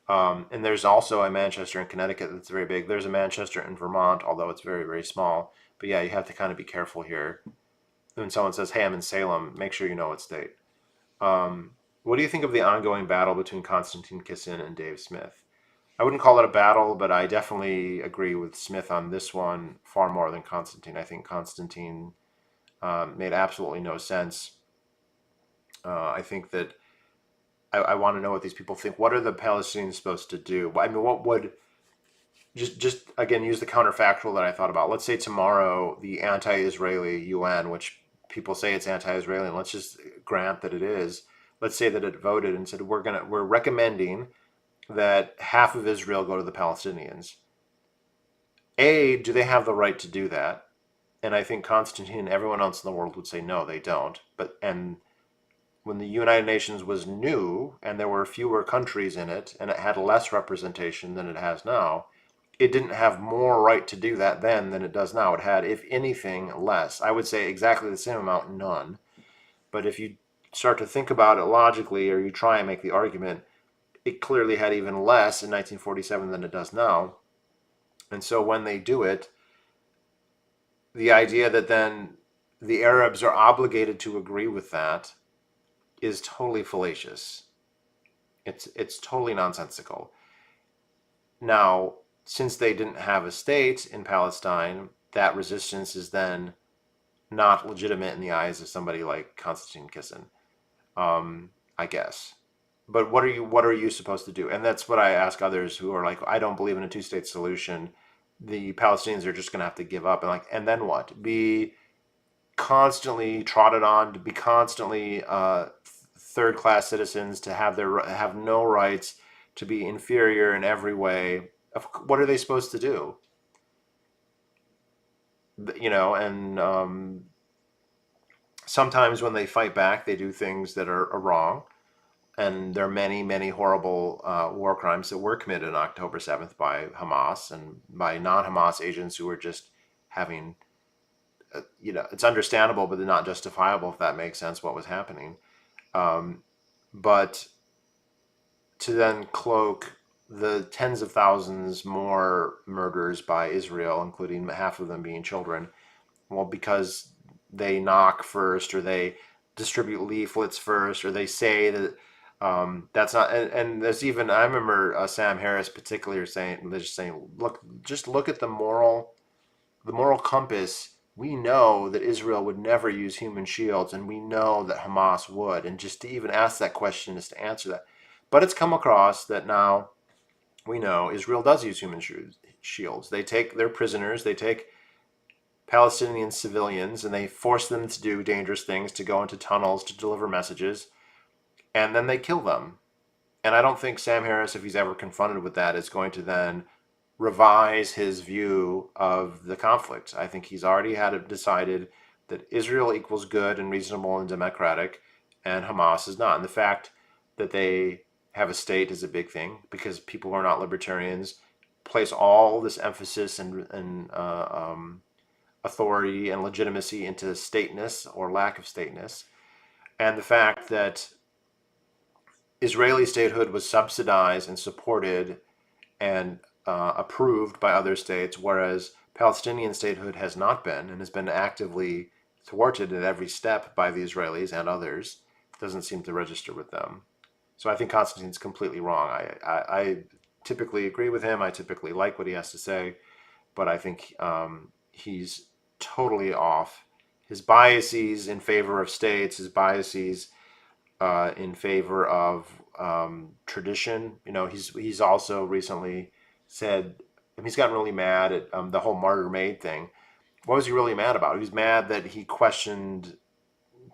Speaker 1: And there's also a Manchester in Connecticut that's very big. There's a Manchester in Vermont, although it's very, very small. But yeah, you have to kind of be careful here. When someone says, hey, I'm in Salem, make sure you know what state. What do you think of the ongoing battle between Konstantin Kisin and Dave Smith? I wouldn't call it a battle, but I definitely agree with Smith on this one far more than Constantine. I think Constantine made absolutely no sense. I think that I want to know what these people think. What are the Palestinians supposed to do? I mean, what would just again use the counterfactual that I thought about? Let's say tomorrow the anti-Israeli UN, which people say it's anti-Israeli, and let's just grant that it is. Let's say that it voted and said we're recommending that half of Israel go to the Palestinians. Do they have the right to do that? And I think Constantine and everyone else in the world would say no, they don't. And when the United Nations was new and there were fewer countries in it and it had less representation than it has now, it didn't have more right to do that then than it does now. It had, if anything, less. I would say exactly the same amount, none. But if you start to think about it logically, or you try and make the argument, it clearly had even less in 1947 than it does now. And so when they do it, the idea that then the Arabs are obligated to agree with that is totally fallacious. It's totally nonsensical. Now, since they didn't have a state in Palestine, that resistance is then not legitimate in the eyes of somebody like Konstantin Kisin, I guess. But what are you supposed to do? And that's what I ask others who are like, I don't believe in a two-state solution. The Palestinians are just going to have to give up, and then what? Be constantly trotted on, to be constantly third-class citizens, to have no rights, to be inferior in every way. What are they supposed to do? And sometimes when they fight back, they do things that are wrong. And there are many, many horrible war crimes that were committed on October 7th by Hamas and by non-Hamas agents who were just having, it's understandable, but they're not justifiable, if that makes sense, what was happening. But to then cloak the tens of thousands more murders by Israel, including half of them being children, well, because they knock first, or they distribute leaflets first, or they say that that's not. And there's even, I remember Sam Harris particularly saying, look, just look at the moral compass. We know that Israel would never use human shields, and we know that Hamas would. And just to even ask that question is to answer that. But it's come across that now we know Israel does use human shields. They take their prisoners, they take Palestinian civilians, and they force them to do dangerous things, to go into tunnels, to deliver messages, and then they kill them. And I don't think Sam Harris, if he's ever confronted with that, is going to then revise his view of the conflict. I think he's already had it decided that Israel equals good and reasonable and democratic, and Hamas is not. And the fact that they have a state is a big thing, because people who are not libertarians place all this emphasis and authority and legitimacy into stateness or lack of stateness. And the fact that Israeli statehood was subsidized and supported and approved by other states, whereas Palestinian statehood has not been, and has been actively thwarted at every step by the Israelis and others, doesn't seem to register with them. So I think Constantine's completely wrong. I typically agree with him. I typically like what he has to say, but I think he's totally off. His biases in favor of states, his biases in favor of tradition. He's also recently said, he's gotten really mad at the whole martyr maid thing. What was he really mad about? He was mad that he questioned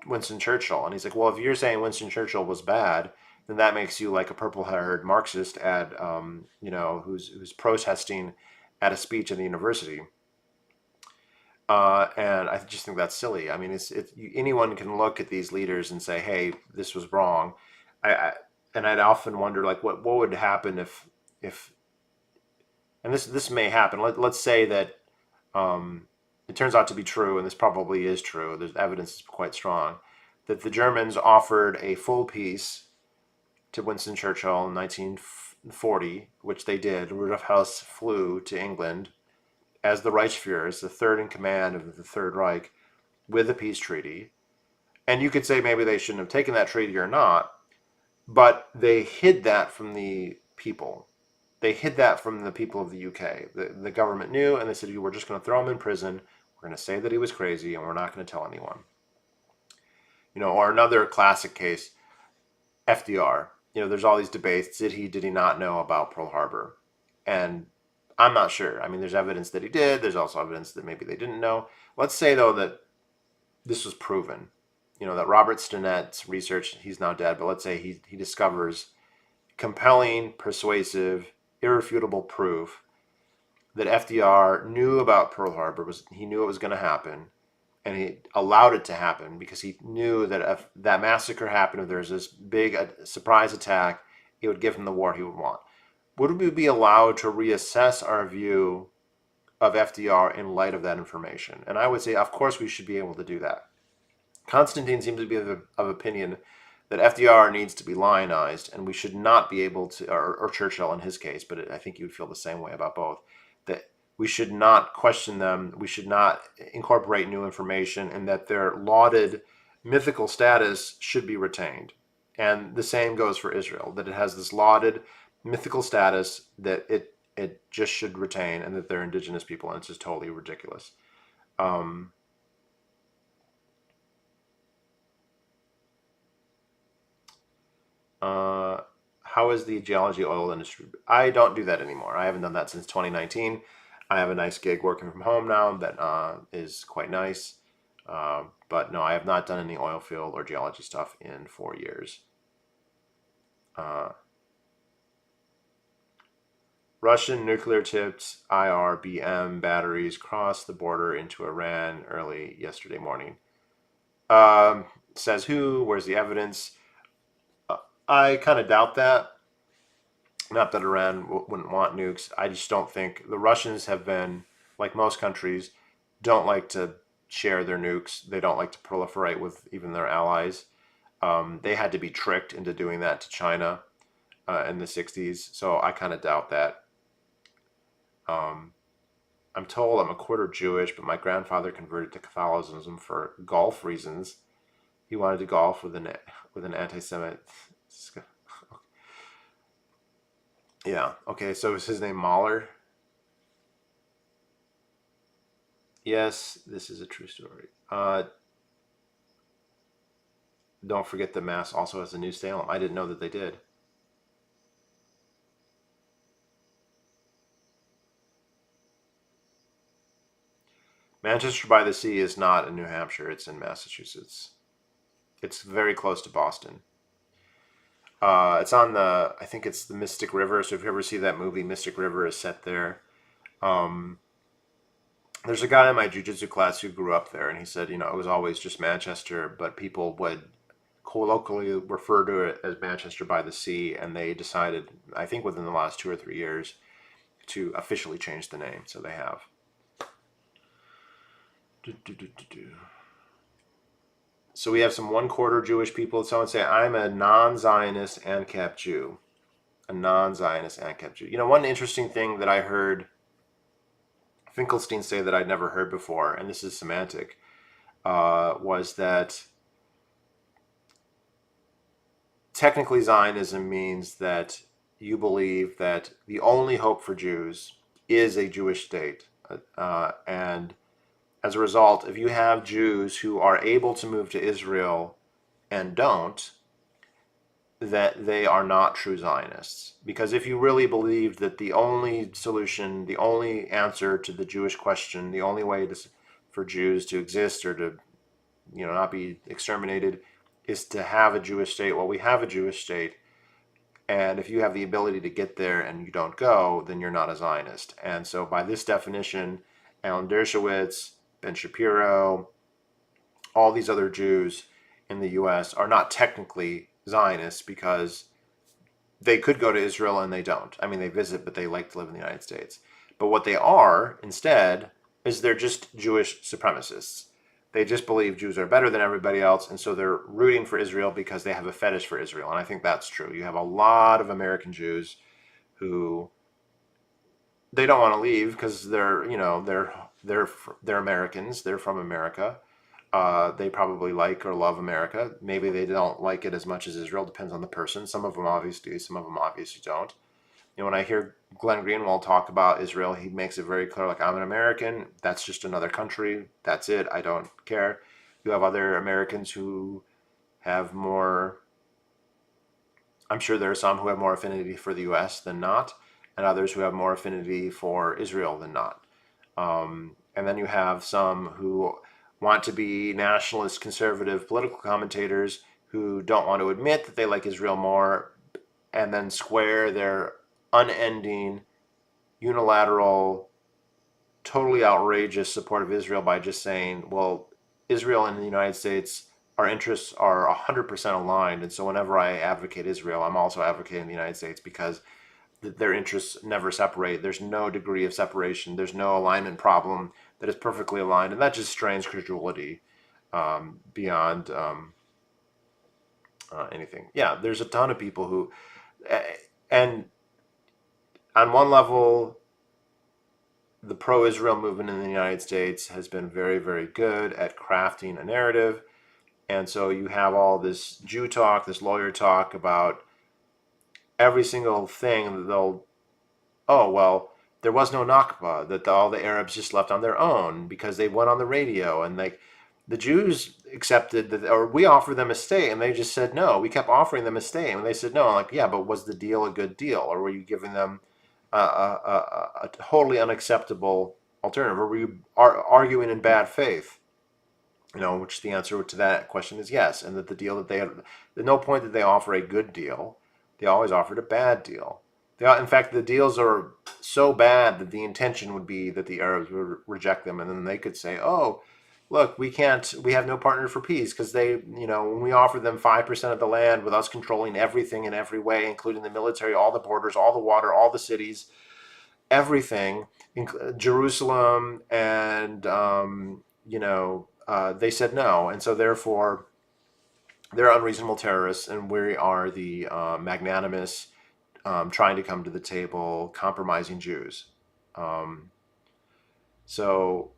Speaker 1: Winston Churchill. And he's like, well, if you're saying Winston Churchill was bad, then that makes you like a purple-haired Marxist who's protesting at a speech at the university. And I just think that's silly. I mean, anyone can look at these leaders and say, hey, this was wrong. And I'd often wonder, like, what would happen if and this may happen. Let's say that it turns out to be true, and this probably is true. There's evidence is quite strong that the Germans offered a full peace to Winston Churchill in 1940, which they did. Rudolf Hess flew to England as the Reichsfuhrer, as the third in command of the Third Reich, with a peace treaty. And you could say maybe they shouldn't have taken that treaty or not, but they hid that from the people. They hid that from the people of the UK. The government knew, and they said, we're just going to throw him in prison. We're going to say that he was crazy, and we're not going to tell anyone. Or another classic case, FDR. There's all these debates. Did he not know about Pearl Harbor? And I'm not sure. I mean, there's evidence that he did. There's also evidence that maybe they didn't know. Let's say, though, that this was proven. That Robert Stinnett's research, he's now dead, but let's say he discovers compelling, persuasive, irrefutable proof that FDR knew about Pearl Harbor, he knew it was going to happen, and he allowed it to happen because he knew that if that massacre happened, if there's this big surprise attack, it would give him the war he would want. Would we be allowed to reassess our view of FDR in light of that information? And I would say, of course, we should be able to do that. Constantine seems to be of opinion that FDR needs to be lionized, and we should not be able to, or Churchill in his case, but I think you would feel the same way about both, that we should not question them, we should not incorporate new information, and that their lauded mythical status should be retained. And the same goes for Israel, that it has this lauded mythical status that it just should retain, and that they're indigenous people, and it's just totally ridiculous. How is the geology oil industry? I don't do that anymore. I haven't done that since 2019. I have a nice gig working from home now that is quite nice. But no, I have not done any oil field or geology stuff in 4 years. Russian nuclear-tipped IRBM batteries crossed the border into Iran early yesterday morning. Says who? Where's the evidence? I kind of doubt that. Not that Iran wouldn't want nukes. I just don't think the Russians have been, like most countries, don't like to share their nukes. They don't like to proliferate with even their allies. They had to be tricked into doing that to China in the 60s. So I kind of doubt that. I'm told I'm a quarter Jewish, but my grandfather converted to Catholicism for golf reasons. He wanted to golf with an anti-Semite. Yeah. Okay. So is his name Mahler? Yes, this is a true story. Don't forget the Mass also has a New Salem. I didn't know that they did. Manchester by the Sea is not in New Hampshire. It's in Massachusetts. It's very close to Boston. It's on I think it's the Mystic River. So if you ever see that movie, Mystic River is set there. Um, there's a guy in my jujitsu class who grew up there, and he said, it was always just Manchester, but people would colloquially refer to it as Manchester by the Sea, and they decided, I think within the last 2 or 3 years, to officially change the name. So they have. Do, do, do, do, do. So we have some one-quarter Jewish people. Someone say, I'm a non-Zionist ANCAP Jew. A non-Zionist ANCAP Jew. One interesting thing that I heard Finkelstein say that I'd never heard before, and this is semantic, was that technically Zionism means that you believe that the only hope for Jews is a Jewish state. And as a result, if you have Jews who are able to move to Israel and don't, that they are not true Zionists. Because if you really believed that the only solution, the only answer to the Jewish question, the only way for Jews to exist or to not be exterminated is to have a Jewish state, well, we have a Jewish state. And if you have the ability to get there and you don't go, then you're not a Zionist. And so by this definition, Alan Dershowitz, Ben Shapiro, all these other Jews in the U.S. are not technically Zionists because they could go to Israel and they don't. I mean, they visit, but they like to live in the United States. But what they are, instead, is they're just Jewish supremacists. They just believe Jews are better than everybody else, and so they're rooting for Israel because they have a fetish for Israel. And I think that's true. You have a lot of American Jews who they don't want to leave because they're Americans. They're from America. They probably like or love America. Maybe they don't like it as much as Israel. Depends on the person. Some of them obviously do. Some of them obviously don't. When I hear Glenn Greenwald talk about Israel, he makes it very clear, like, I'm an American. That's just another country. That's it. I don't care. You have other Americans who have more, I'm sure there are some who have more affinity for the U.S. than not, and others who have more affinity for Israel than not. And then you have some who want to be nationalist, conservative political commentators who don't want to admit that they like Israel more, and then square their unending, unilateral, totally outrageous support of Israel by just saying, well, Israel and the United States, our interests are 100% aligned. And so whenever I advocate Israel, I'm also advocating the United States because their interests never separate. There's no degree of separation. There's no alignment problem that is perfectly aligned. And that just strains credulity beyond anything. Yeah, there's a ton of people who, and on one level, the pro-Israel movement in the United States has been very, very good at crafting a narrative. And so you have all this Jew talk, this lawyer talk about every single thing that they'll, oh, well, there was no Nakba, that all the Arabs just left on their own because they went on the radio. And like the Jews accepted that, or we offered them a stay, and they just said no. We kept offering them a stay, and they said no. I'm like, yeah, but was the deal a good deal? Or were you giving them a totally unacceptable alternative? Or were you arguing in bad faith? Which the answer to that question is yes. And that the deal that they had, at no point did they offer a good deal. They always offered a bad deal. In fact, the deals are so bad that the intention would be that the Arabs would reject them, and then they could say, "Oh, look, we have no partner for peace because when we offered them 5% of the land with us controlling everything in every way, including the military, all the borders, all the water, all the cities, everything, Jerusalem, and they said no, and so therefore they're unreasonable terrorists, and we are the magnanimous." Trying to come to the table, compromising Jews. So,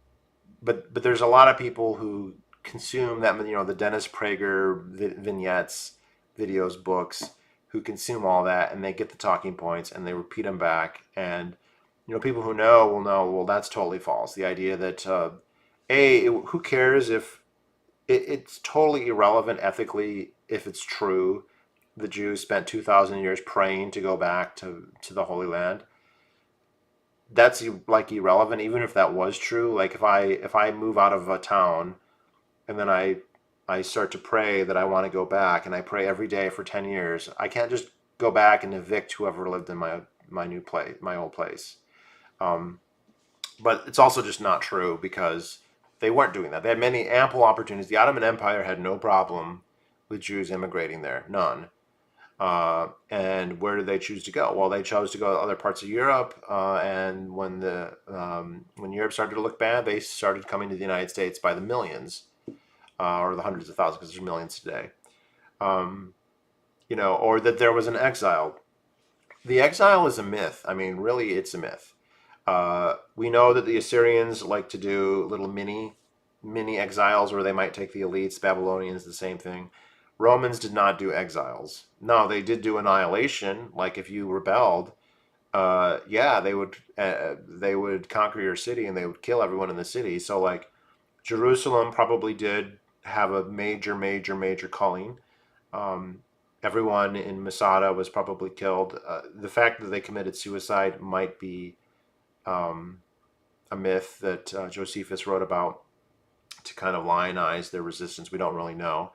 Speaker 1: but there's a lot of people who consume that, the Dennis Prager vignettes, videos, books, who consume all that, and they get the talking points and they repeat them back. And people who know will know, well, that's totally false. The idea that who cares if it's totally irrelevant ethically if it's true. The Jews spent 2,000 years praying to go back to the Holy Land. That's like irrelevant, even if that was true. Like if I move out of a town and then I start to pray that I want to go back, and I pray every day for 10 years, I can't just go back and evict whoever lived in my new place, my old place. But it's also just not true because they weren't doing that. They had many ample opportunities. The Ottoman Empire had no problem with Jews immigrating there, none. And where did they choose to go? Well, they chose to go to other parts of Europe, and when Europe started to look bad, they started coming to the United States by the millions, or the hundreds of thousands, because there's millions today. Or that there was an exile. The exile is a myth. I mean, really, it's a myth. We know that the Assyrians like to do little mini exiles where they might take the elites. Babylonians, the same thing. Romans did not do exiles. No, they did do annihilation. Like if you rebelled, they would conquer your city and they would kill everyone in the city. So like Jerusalem probably did have a major culling. Everyone in Masada was probably killed. The fact that they committed suicide might be a myth that Josephus wrote about to kind of lionize their resistance. We don't really know.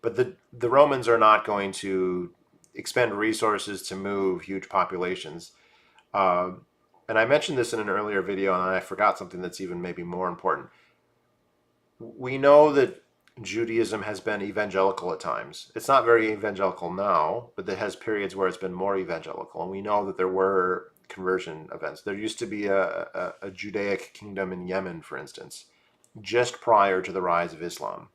Speaker 1: But the Romans are not going to expend resources to move huge populations. And I mentioned this in an earlier video, and I forgot something that's even maybe more important. We know that Judaism has been evangelical at times. It's not very evangelical now, but it has periods where it's been more evangelical. And we know that there were conversion events. There used to be a Judaic kingdom in Yemen, for instance, just prior to the rise of Islam.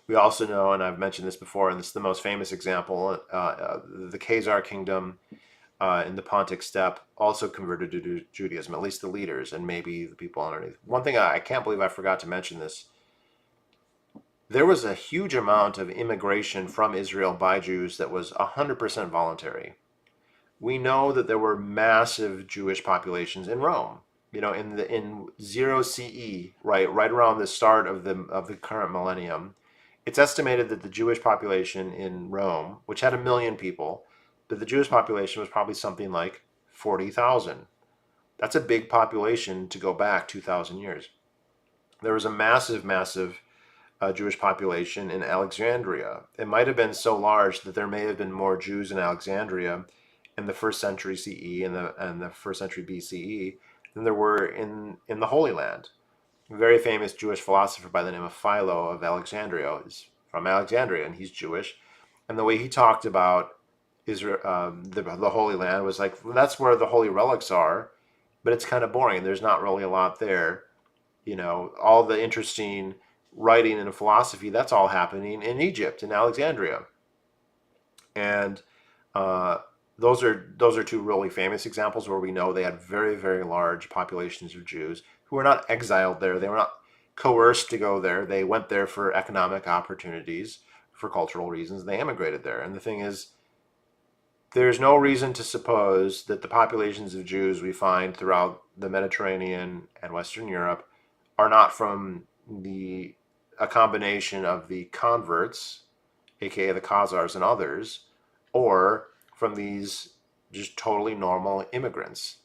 Speaker 1: We also know, and I've mentioned this before, and this is the most famous example, the Khazar kingdom in the Pontic steppe also converted to Judaism, at least the leaders and maybe the people underneath. One thing I can't believe I forgot to mention this. There was a huge amount of immigration from Israel by Jews that was 100% voluntary. We know that there were massive Jewish populations in Rome. In 0 CE, right around the start of the current millennium, it's estimated that the Jewish population in Rome, which had 1 million people, that the Jewish population was probably something like 40,000. That's a big population to go back 2,000 years. there was a massive Jewish population in Alexandria. It might have been so large that there may have been more Jews in Alexandria in the first century CE and the first century BCE than there were in the Holy Land. A very famous Jewish philosopher by the name of Philo of Alexandria is from Alexandria, and he's Jewish. And the way he talked about Israel, the Holy Land, was like, well, that's where the holy relics are, but it's kind of boring. There's not really a lot there. All the interesting writing and philosophy, that's all happening in Egypt, in Alexandria. And uh, those are two really famous examples where we know they had very, very large populations of Jews who were not exiled there. They were not coerced to go there. They went there for economic opportunities, for cultural reasons. They immigrated there. And the thing is, there's no reason to suppose that the populations of Jews we find throughout the Mediterranean and Western Europe are not from a combination of the converts, aka the Khazars and others, or from these just totally normal immigrants.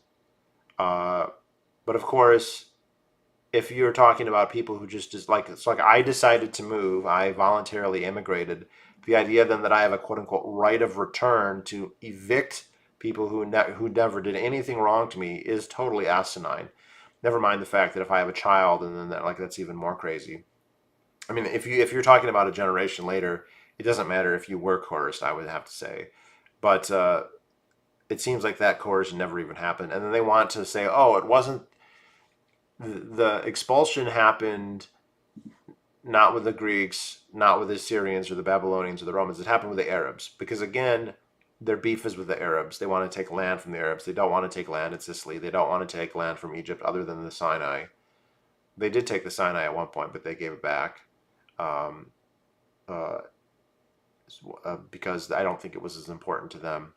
Speaker 1: Uh, but of course, if you're talking about people who just is like, it's like I decided to move, I voluntarily immigrated. The idea then that I have a quote unquote right of return to evict people who never did anything wrong to me is totally asinine. Never mind the fact that if I have a child, and then that's even more crazy. I mean, if you're talking about a generation later, it doesn't matter if you were coerced, I would have to say. But it seems like that coercion never even happened. And then they want to say, oh, it wasn't, the expulsion happened not with the Greeks, not with the Syrians or the Babylonians or the Romans. It happened with the Arabs. Because again, their beef is with the Arabs. They want to take land from the Arabs. They don't want to take land in Sicily. They don't want to take land from Egypt other than the Sinai. They did take the Sinai at one point, but they gave it back. Um, uh, because I don't think it was as important to them.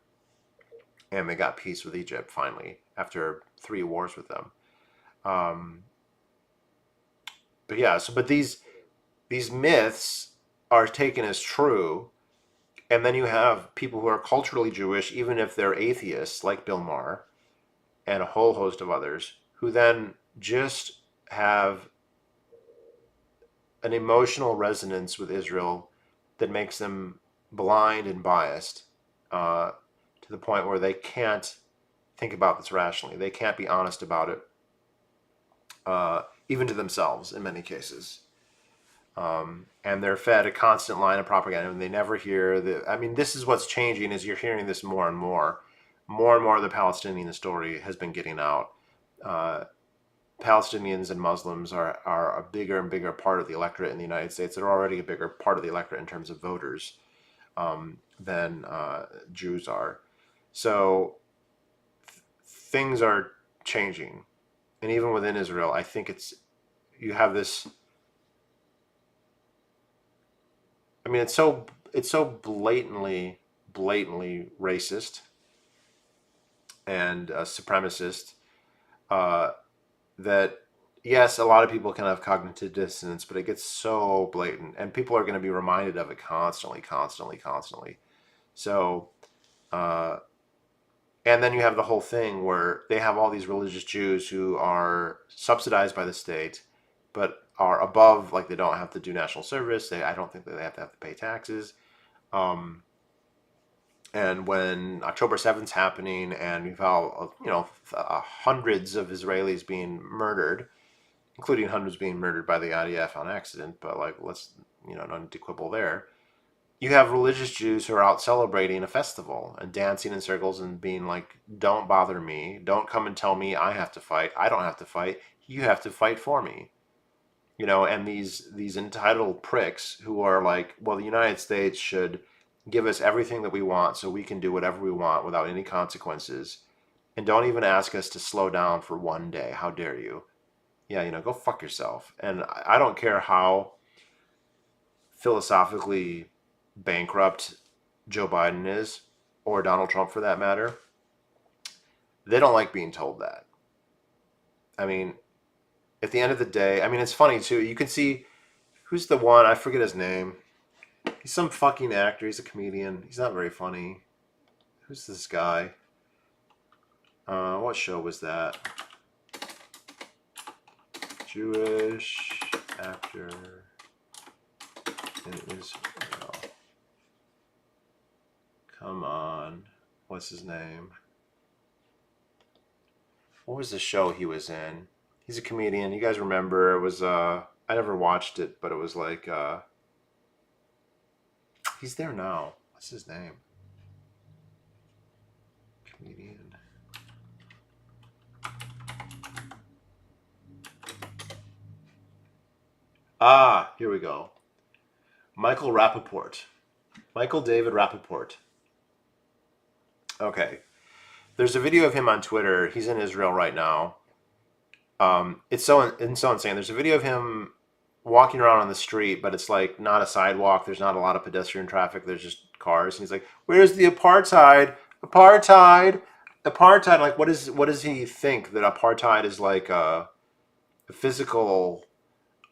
Speaker 1: And they got peace with Egypt finally after 3 wars with them. Um, but yeah, but these myths are taken as true, and then you have people who are culturally Jewish, even if they're atheists, like Bill Maher and a whole host of others, who then just have an emotional resonance with Israel that makes them blind and biased to the point where they can't think about this rationally. They can't be honest about it, even to themselves in many cases. And they're fed a constant line of propaganda, and they never hear the. I mean, this is what's changing: is you're hearing this more and more. More and more of the Palestinian story has been getting out. Uh, Palestinians and Muslims are a bigger and bigger part of the electorate in the United States. They're already a bigger part of the electorate in terms of voters than Jews are. So things are changing, and even within Israel, I think you have this. I mean, it's so blatantly racist and supremacist uh, that yes, a lot of people can have cognitive dissonance, but it gets so blatant, and people are going to be reminded of it constantly. So, uh, and then you have the whole thing where they have all these religious Jews who are subsidized by the state, but are above, like they don't have to do national service. I don't think that they have to pay taxes. Um, and when October 7th is happening, and we've had, hundreds of Israelis being murdered, including hundreds being murdered by the IDF on accident, but like, let's, no need to quibble there. You have religious Jews who are out celebrating a festival and dancing in circles and being like, don't bother me. Don't come and tell me I have to fight. I don't have to fight. You have to fight for me. And these entitled pricks who are like, well, the United States should give us everything that we want so we can do whatever we want without any consequences. And don't even ask us to slow down for one day. How dare you? Yeah, go fuck yourself. And I don't care how philosophically bankrupt Joe Biden is, or Donald Trump for that matter. They don't like being told that. I mean, at the end of the day, I mean, it's funny too. You can see who's the one, I forget his name. He's some fucking actor. He's a comedian. He's not very funny. Who's this guy? What show was that? Jewish actor in Israel. Come on. What's his name? What was the show he was in? He's a comedian. You guys remember? It was I never watched it, but it was like he's there now. What's his name? Comedian. Ah, here we go. Michael Rappaport. Michael David Rappaport. Okay. There's a video of him on Twitter. He's in Israel right now. It's so insane. There's a video of him walking around on the street, but it's like not a sidewalk. There's not a lot of pedestrian traffic. There's just cars. And he's like, "Where's the apartheid? Apartheid, apartheid!" Like, what does he think that apartheid is like a physical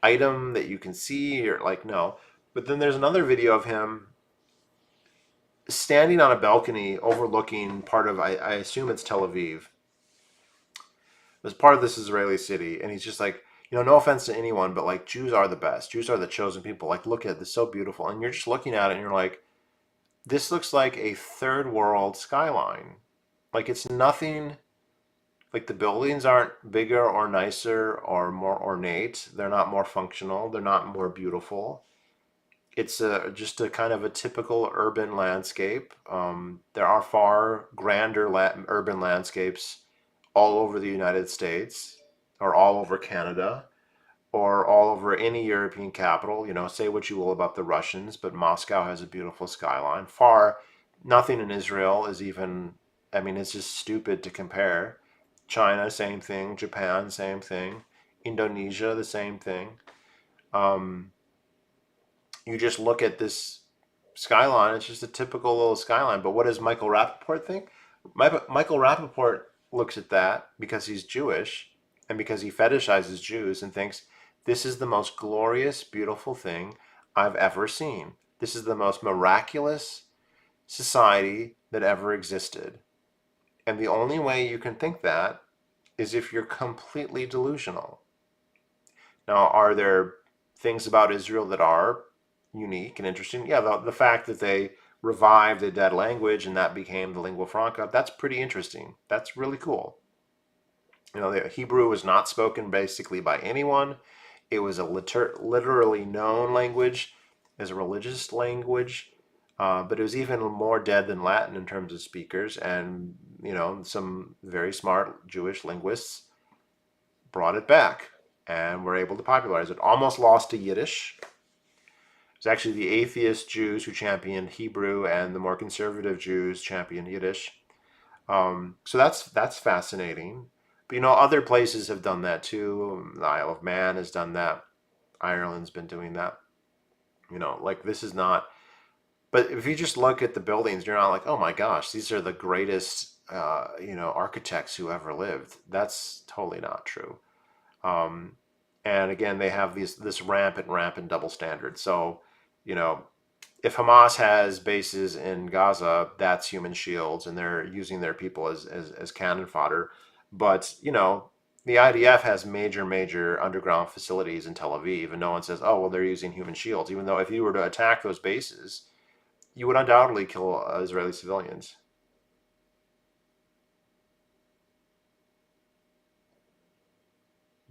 Speaker 1: item that you can see, or like no? But then there's another video of him standing on a balcony overlooking part of I assume it's Tel Aviv. As part of this Israeli city, and he's just like, no offense to anyone, but like Jews are the best. Jews are the chosen people. Like, look at this, so beautiful. And you're just looking at it and you're like, this looks like a third world skyline. Like, it's nothing, like the buildings aren't bigger or nicer or more ornate. They're not more functional. They're not more beautiful. It's just a kind of a typical urban landscape. There are far grander urban landscapes all over the United States or all over Canada or all over any European capital. Say what you will about the Russians, but Moscow has a beautiful skyline. Nothing in Israel is even, I mean, it's just stupid to compare. China, same thing. Japan, same thing. Indonesia, the same thing. Um, you just look at this skyline, it's just a typical little skyline. But what does Michael Rappaport think? Michael Rappaport looks at that because he's Jewish and because he fetishizes Jews and thinks this is the most glorious, beautiful thing I've ever seen. This is the most miraculous society that ever existed. And the only way you can think that is if you're completely delusional. Now, are there things about Israel that are unique and interesting? Yeah, the fact that they revived a dead language and that became the lingua franca, that's pretty interesting. That's really cool. The Hebrew was not spoken basically by anyone. It was a literally known language as a religious language, but it was even more dead than Latin in terms of speakers. And, some very smart Jewish linguists brought it back and were able to popularize it. Almost lost to Yiddish. It's actually the atheist Jews who championed Hebrew, and the more conservative Jews championed Yiddish. So that's fascinating. But other places have done that too. The Isle of Man has done that. Ireland's been doing that. Like this is not. But if you just look at the buildings, you're not like, oh my gosh, these are the greatest, architects who ever lived. That's totally not true. Um, and again, they have this rampant double standard. So, you know, if Hamas has bases in Gaza, that's human shields, and they're using their people as cannon fodder. But the IDF has major underground facilities in Tel Aviv, and no one says, "Oh, well, they're using human shields." Even though if you were to attack those bases, you would undoubtedly kill Israeli civilians.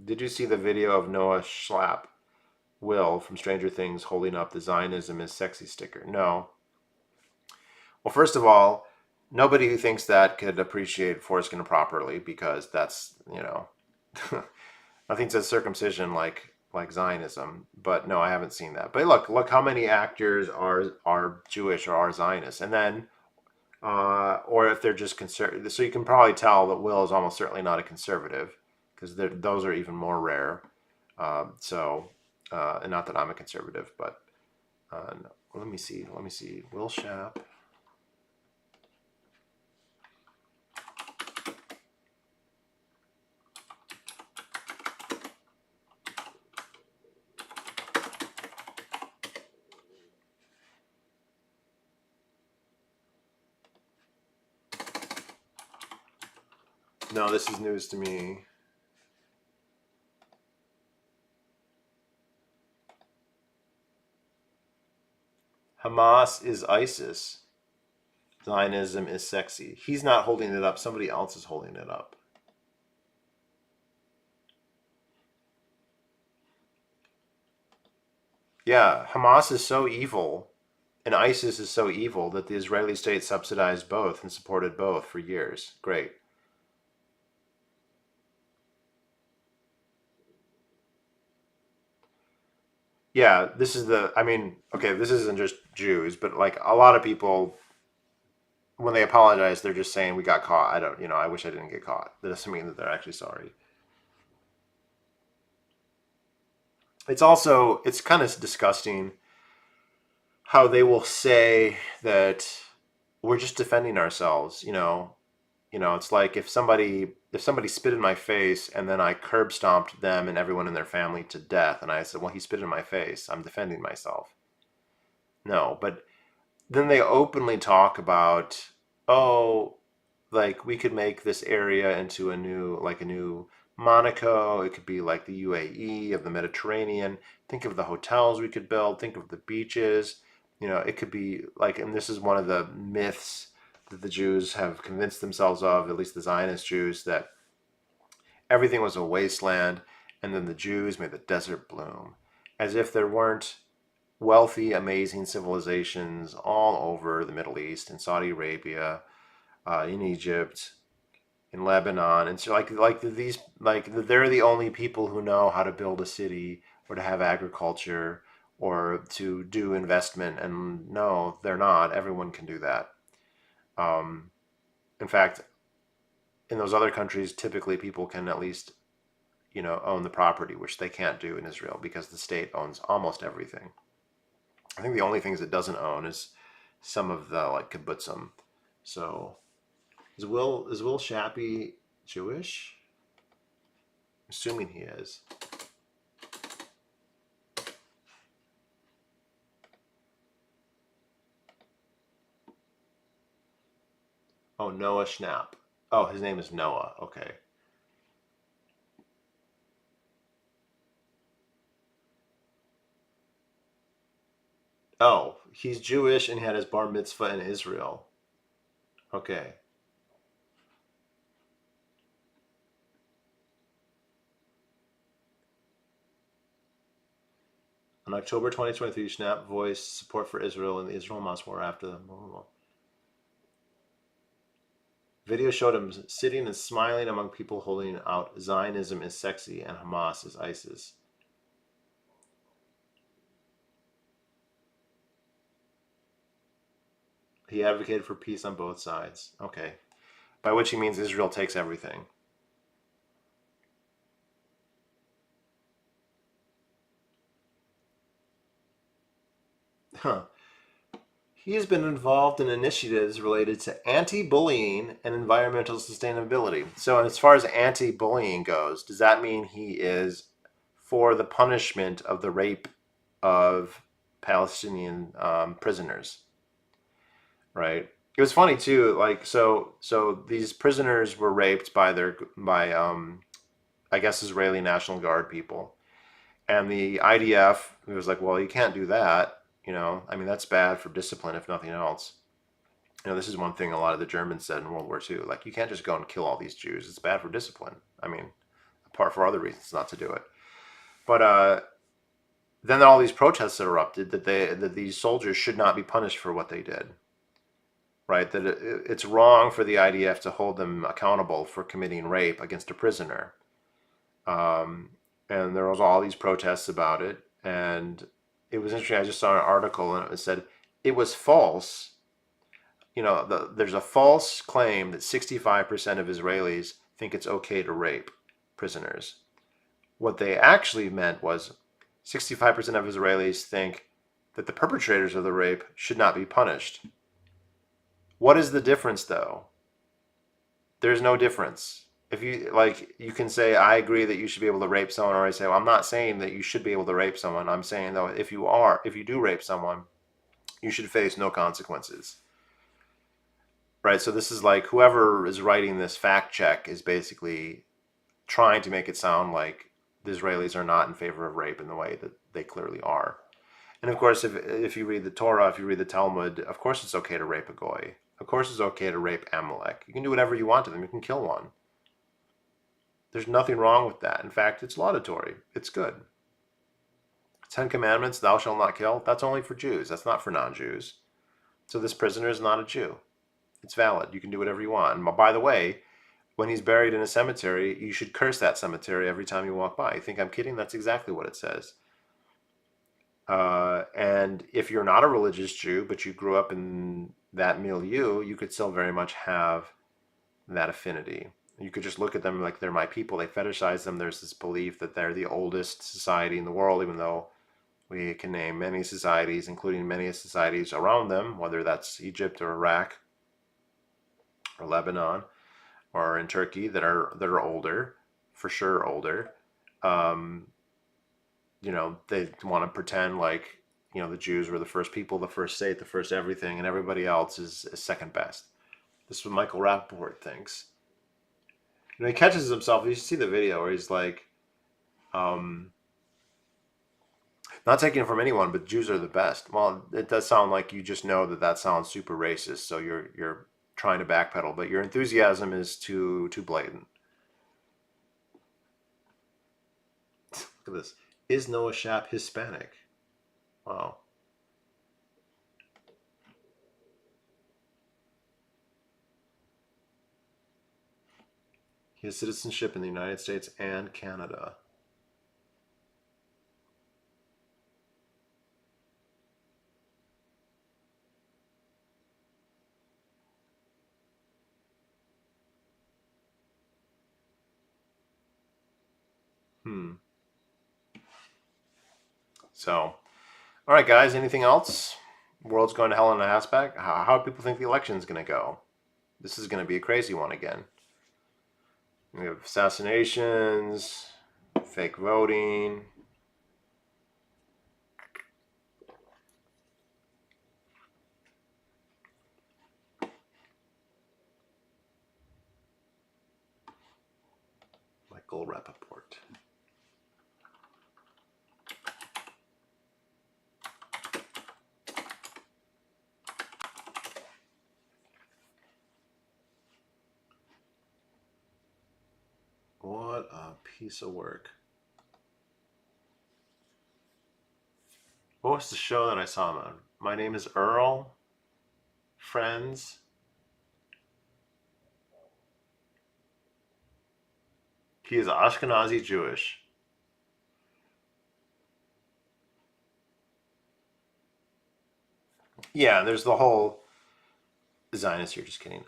Speaker 1: Did you see the video of Noah Schlapp, Will from Stranger Things, holding up the Zionism is sexy sticker? No. Well, first of all, nobody who thinks that could appreciate foreskin properly because that's, nothing says circumcision like Zionism. But no, I haven't seen that. But look how many actors are Jewish or are Zionists, and then or if they're just conservative. So you can probably tell that Will is almost certainly not a conservative because those are even more rare. And not that I'm a conservative, but no. Let me see. Will Shapp. No, this is news to me. Hamas is ISIS. Zionism is sexy. He's not holding it up. Somebody else is holding it up. Yeah, Hamas is so evil and ISIS is so evil that the Israeli state subsidized both and supported both for years. Great. Yeah, this is I mean, okay, this isn't just Jews, but like a lot of people, when they apologize, they're just saying we got caught. I don't, I wish I didn't get caught. That doesn't mean that they're actually sorry. It's kind of disgusting how they will say that we're just defending ourselves, it's like if somebody spit in my face and then I curb stomped them and everyone in their family to death and I said, well, he spit in my face, I'm defending myself. No, but then they openly talk about, oh, like we could make this area into a new Monaco. It could be like the UAE of the Mediterranean. Think of the hotels we could build. Think of the beaches. It could be like, and this is one of the myths that the Jews have convinced themselves of, at least the Zionist Jews, that everything was a wasteland and then the Jews made the desert bloom. As if there weren't wealthy, amazing civilizations all over the Middle East, in Saudi Arabia, in Egypt, in Lebanon, and so they're the only people who know how to build a city or to have agriculture or to do investment. And no, they're not. Everyone can do that. Um, in fact, in those other countries, typically people can at least own the property, which they can't do in Israel because the state owns almost everything. I think the only things it doesn't own is some of the like kibbutzim. So is Will Shappy Jewish? I'm assuming he is. Oh, Noah Schnapp. Oh, his name is Noah. Okay. Oh, he's Jewish and he had his bar mitzvah in Israel. Okay. In October 2023, Schnapp voiced support for Israel and the Israel-Hamas war after the video showed him sitting and smiling among people holding out Zionism is sexy and Hamas is ISIS. He advocated for peace on both sides. Okay. By which he means Israel takes everything. Huh. He has been involved in initiatives related to anti-bullying and environmental sustainability. So, as far as anti-bullying goes, does that mean he is for the punishment of the rape of Palestinian prisoners? Right. It was funny too. Like, so these prisoners were raped by I guess Israeli National Guard people, and the IDF was like, well, you can't do that. I mean, that's bad for discipline, if nothing else. This is one thing a lot of the Germans said in World War II. Like, you can't just go and kill all these Jews. It's bad for discipline. I mean, apart for other reasons not to do it. But then all these protests erupted that these soldiers should not be punished for what they did. Right? That it's wrong for the IDF to hold them accountable for committing rape against a prisoner. Um, and there was all these protests about it, and it was interesting. I just saw an article and it said it was false. There's a false claim that 65% of Israelis think it's okay to rape prisoners. What they actually meant was 65% of Israelis think that the perpetrators of the rape should not be punished. What is the difference, though? There's no difference. If you can say, I agree that you should be able to rape someone, or I say, well, I'm not saying that you should be able to rape someone. I'm saying, though, if you do rape someone, you should face no consequences. Right? So this is like whoever is writing this fact check is basically trying to make it sound like the Israelis are not in favor of rape in the way that they clearly are. And of course, if you read the Torah, if you read the Talmud, of course it's okay to rape a goy. Of course it's okay to rape Amalek. You can do whatever you want to them. You can kill one. There's nothing wrong with that. In fact, it's laudatory. It's good. Ten Commandments, thou shalt not kill, that's only for Jews. That's not for non-Jews. So this prisoner is not a Jew. It's valid. You can do whatever you want. And by the way, when he's buried in a cemetery, you should curse that cemetery every time you walk by. You think I'm kidding? That's exactly what it says. And if you're not a religious Jew, but you grew up in that milieu, you could still very much have that affinity. You could just look at them like they're my people. They fetishize them. There's this belief that they're the oldest society in the world, even though we can name many societies, including many societies around them, whether that's Egypt or Iraq or Lebanon or in Turkey that are older, for sure older. Um, they want to pretend like the Jews were the first people, the first state, the first everything, and everybody else is second best. This is what Michael Rappaport thinks. He catches himself. You should see the video where he's like, not taking it from anyone, but Jews are the best. Well, it does sound like you just know that sounds super racist, so you're trying to backpedal, but your enthusiasm is too blatant. Look at this. Is Noah Shap Hispanic? Wow. He has citizenship in the United States and Canada. So, all right, guys. Anything else? World's going to hell in a handbag. How do people think the election's going to go? This is going to be a crazy one again. We have assassinations, fake voting. Michael Rappaport. What a piece of work. What was the show that I saw him on? My Name is Earl. Friends. He is Ashkenazi Jewish. Yeah, there's the whole Zionist here. Just kidding.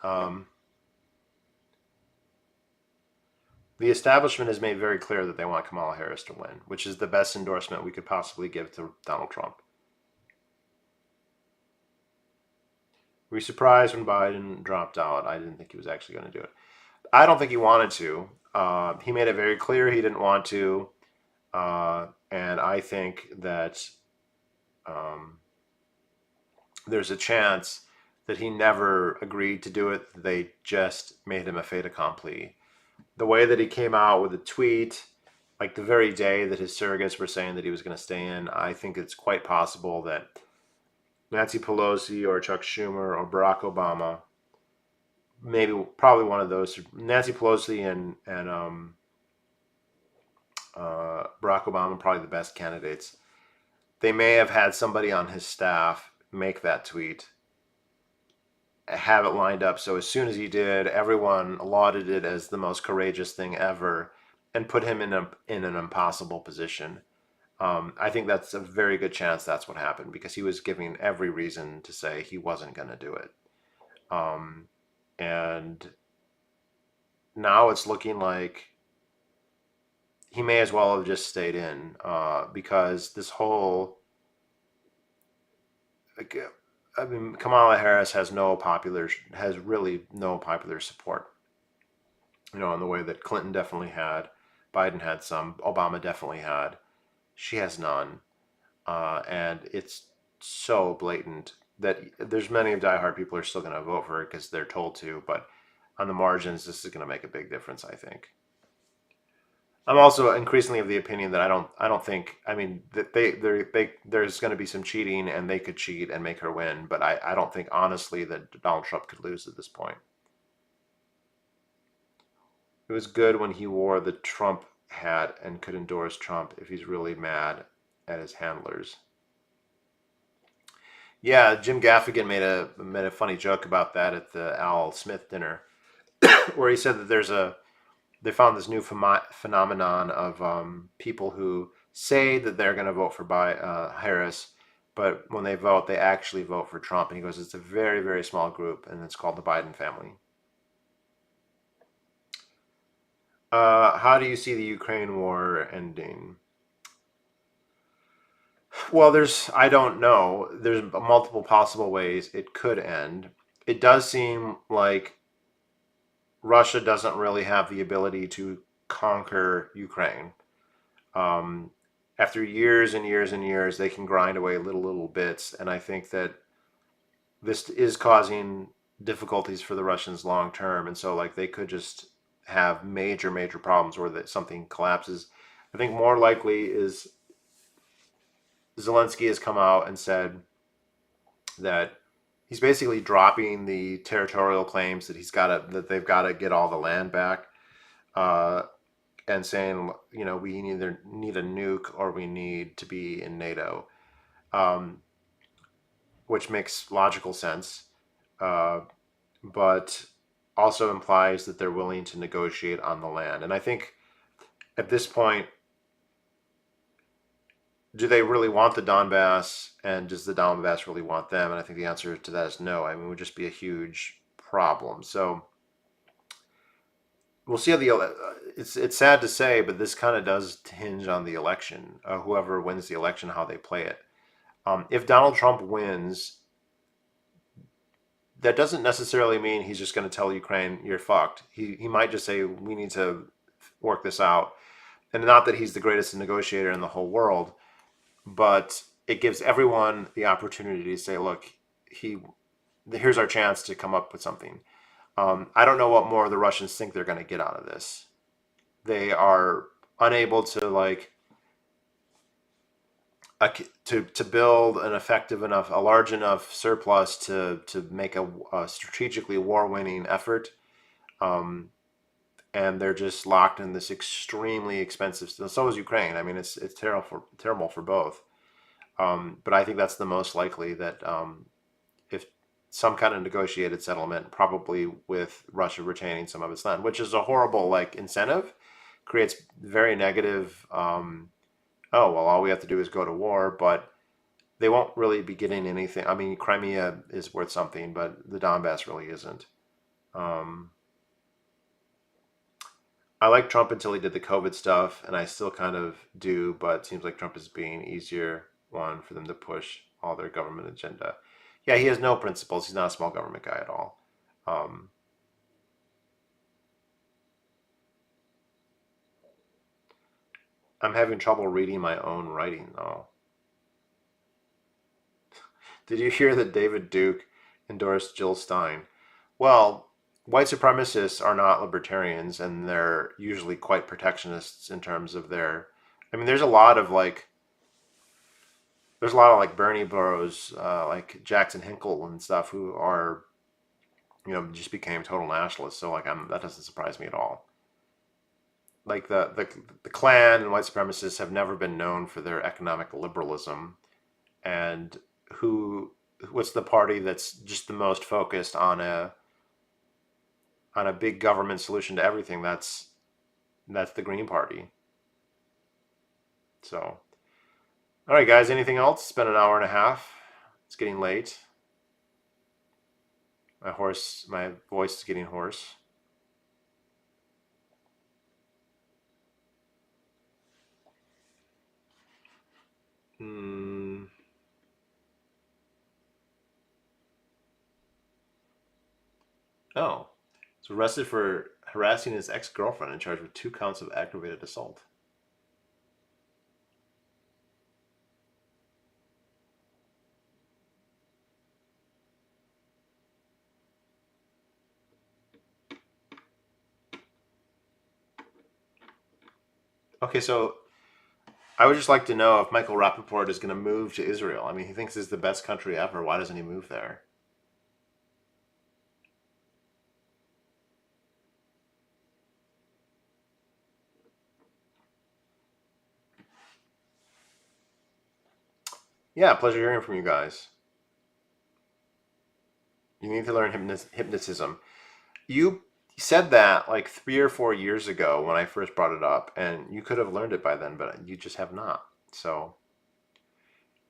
Speaker 1: The establishment has made very clear that they want Kamala Harris to win, which is the best endorsement we could possibly give to Donald Trump. Were you surprised when Biden dropped out? I didn't think he was actually going to do it. I don't think he wanted to. He made it very clear he didn't want to. And I think that there's a chance that he never agreed to do it. They just made him a fait accompli. The way that he came out with a tweet, like the very day that his surrogates were saying that he was going to stay in, I think it's quite possible that Nancy Pelosi or Chuck Schumer or Barack Obama, probably one of those, Nancy Pelosi and Barack Obama, probably the best candidates. They may have had somebody on his staff make that tweet, have it lined up, so as soon as he did, everyone lauded it as the most courageous thing ever and put him in an impossible position. I think that's a very good chance that's what happened, because he was giving every reason to say he wasn't going to do it. And now it's looking like he may as well have just stayed in, because this whole, Kamala Harris has really no popular support. In the way that Clinton definitely had, Biden had some, Obama definitely had. She has none, and it's so blatant that there's many diehard people are still going to vote for it because they're told to. But on the margins, this is going to make a big difference, I think. I'm also increasingly of the opinion that I don't think I mean that there's going to be some cheating and they could cheat and make her win, but I don't think honestly that Donald Trump could lose at this point. It was good when he wore the Trump hat and could endorse Trump if he's really mad at his handlers. Yeah, Jim Gaffigan made a funny joke about that at the Al Smith dinner, where he said that they found this new phenomenon of people who say that they're going to vote for Harris, but when they vote, they actually vote for Trump. And he goes, it's a very, very small group, and it's called the Biden family. How do you see the Ukraine war ending? Well, I don't know. There's multiple possible ways it could end. It does seem like Russia doesn't really have the ability to conquer Ukraine. Um, After years and years and years, they can grind away little bits, and I think that this is causing difficulties for the Russians long term, and so like they could just have major problems where that something collapses. I think more likely is Zelensky has come out and said that he's basically dropping the territorial claims that they've got to get all the land back, uh, and saying we either need a nuke or we need to be in NATO, um, which makes logical sense, uh, but also implies that they're willing to negotiate on the land. And I think at this point, do they really want the Donbass, and does the Donbass really want them? And I think the answer to that is no. I mean, it would just be a huge problem. So we'll see how it's sad to say, but this kind of does hinge on the election. Whoever wins the election, how they play it. If Donald Trump wins, that doesn't necessarily mean he's just going to tell Ukraine you're fucked. He might just say we need to work this out, and not that he's the greatest negotiator in the whole world, but it gives everyone the opportunity to say, look, he here's our chance to come up with something. I don't know what more the Russians think they're going to get out of this. They are unable to to build an effective enough, a large enough surplus to make a strategically war-winning effort, um, and they're just locked in this extremely expensive. So is Ukraine. I mean, it's terrible for both. But I think that's the most likely that if some kind of negotiated settlement, probably with Russia retaining some of its land, which is a horrible incentive, creates very negative. Oh well, all we have to do is go to war, but they won't really be getting anything. I mean, Crimea is worth something, but the Donbass really isn't. Um, I like Trump until he did the COVID stuff, and I still kind of do, but it seems like Trump is being easier one for them to push all their government agenda. Yeah, he has no principles. He's not a small government guy at all. Um, I'm having trouble reading my own writing, though. Did you hear that David Duke endorsed Jill Stein? Well, white supremacists are not libertarians, and they're usually quite protectionists in terms of their. I mean, there's a lot of Bernie Bros, like Jackson Hinkle and stuff, who are just became total nationalists. So that doesn't surprise me at all. Like the Klan and white supremacists have never been known for their economic liberalism, and who what's the party that's just the most focused on a big government solution to everything? That's the Green Party. So, all right, guys. Anything else? It's been an hour and a half. It's getting late. My voice is getting hoarse. Hmm. Oh, was arrested for harassing his ex-girlfriend and charged with 2 counts of aggravated assault. Okay, so I would just like to know if Michael Rappaport is going to move to Israel. I mean, he thinks it's the best country ever. Why doesn't he move there? Yeah, pleasure hearing from you guys. You need to learn hypnotism. You said that like 3 or 4 years ago when I first brought it up, and you could have learned it by then, but you just have not. So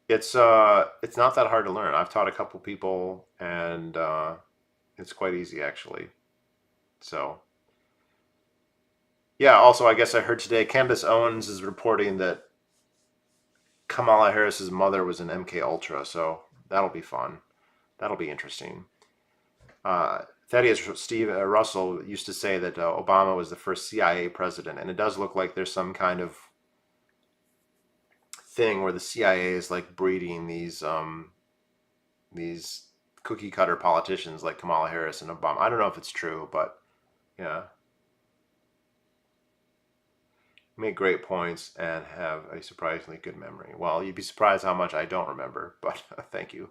Speaker 1: it's not that hard to learn. I've taught a couple people, and it's quite easy actually. So yeah. Also, I guess I heard today Candace Owens is reporting that Kamala Harris's mother was an MK Ultra, so that'll be fun. That'll be interesting. Thaddeus Steve Russell used to say that Obama was the first CIA president, and it does look like there's some kind of thing where the CIA is like breeding these cookie cutter politicians like Kamala Harris and Obama. I don't know if it's true, but yeah, make great points and have a surprisingly good memory. Well, you'd be surprised how much I don't remember, but thank you.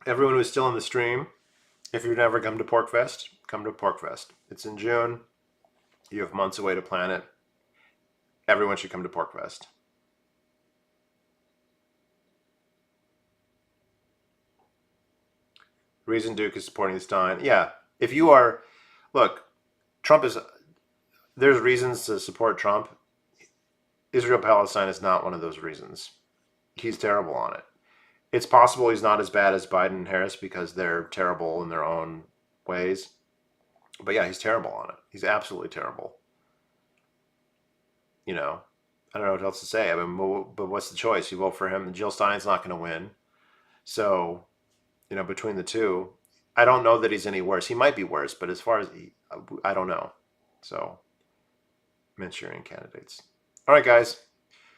Speaker 1: Everyone who's still in the stream, if you've never come to PorkFest, come to PorkFest. It's in June. You have months away to plan it. Everyone should come to PorkFest. Reason Duke is supporting Stein. Yeah, if you are, look, Trump is. There's reasons to support Trump. Israel Palestine is not one of those reasons. He's terrible on it. It's possible he's not as bad as Biden and Harris because they're terrible in their own ways. But yeah, he's terrible on it. He's absolutely terrible. You know, I don't know what else to say. I mean, but what's the choice? You vote for him, and Jill Stein's not going to win. So, between the two, I don't know that he's any worse. He might be worse, but as far as I don't know. So, Manchurian candidates. All right, guys.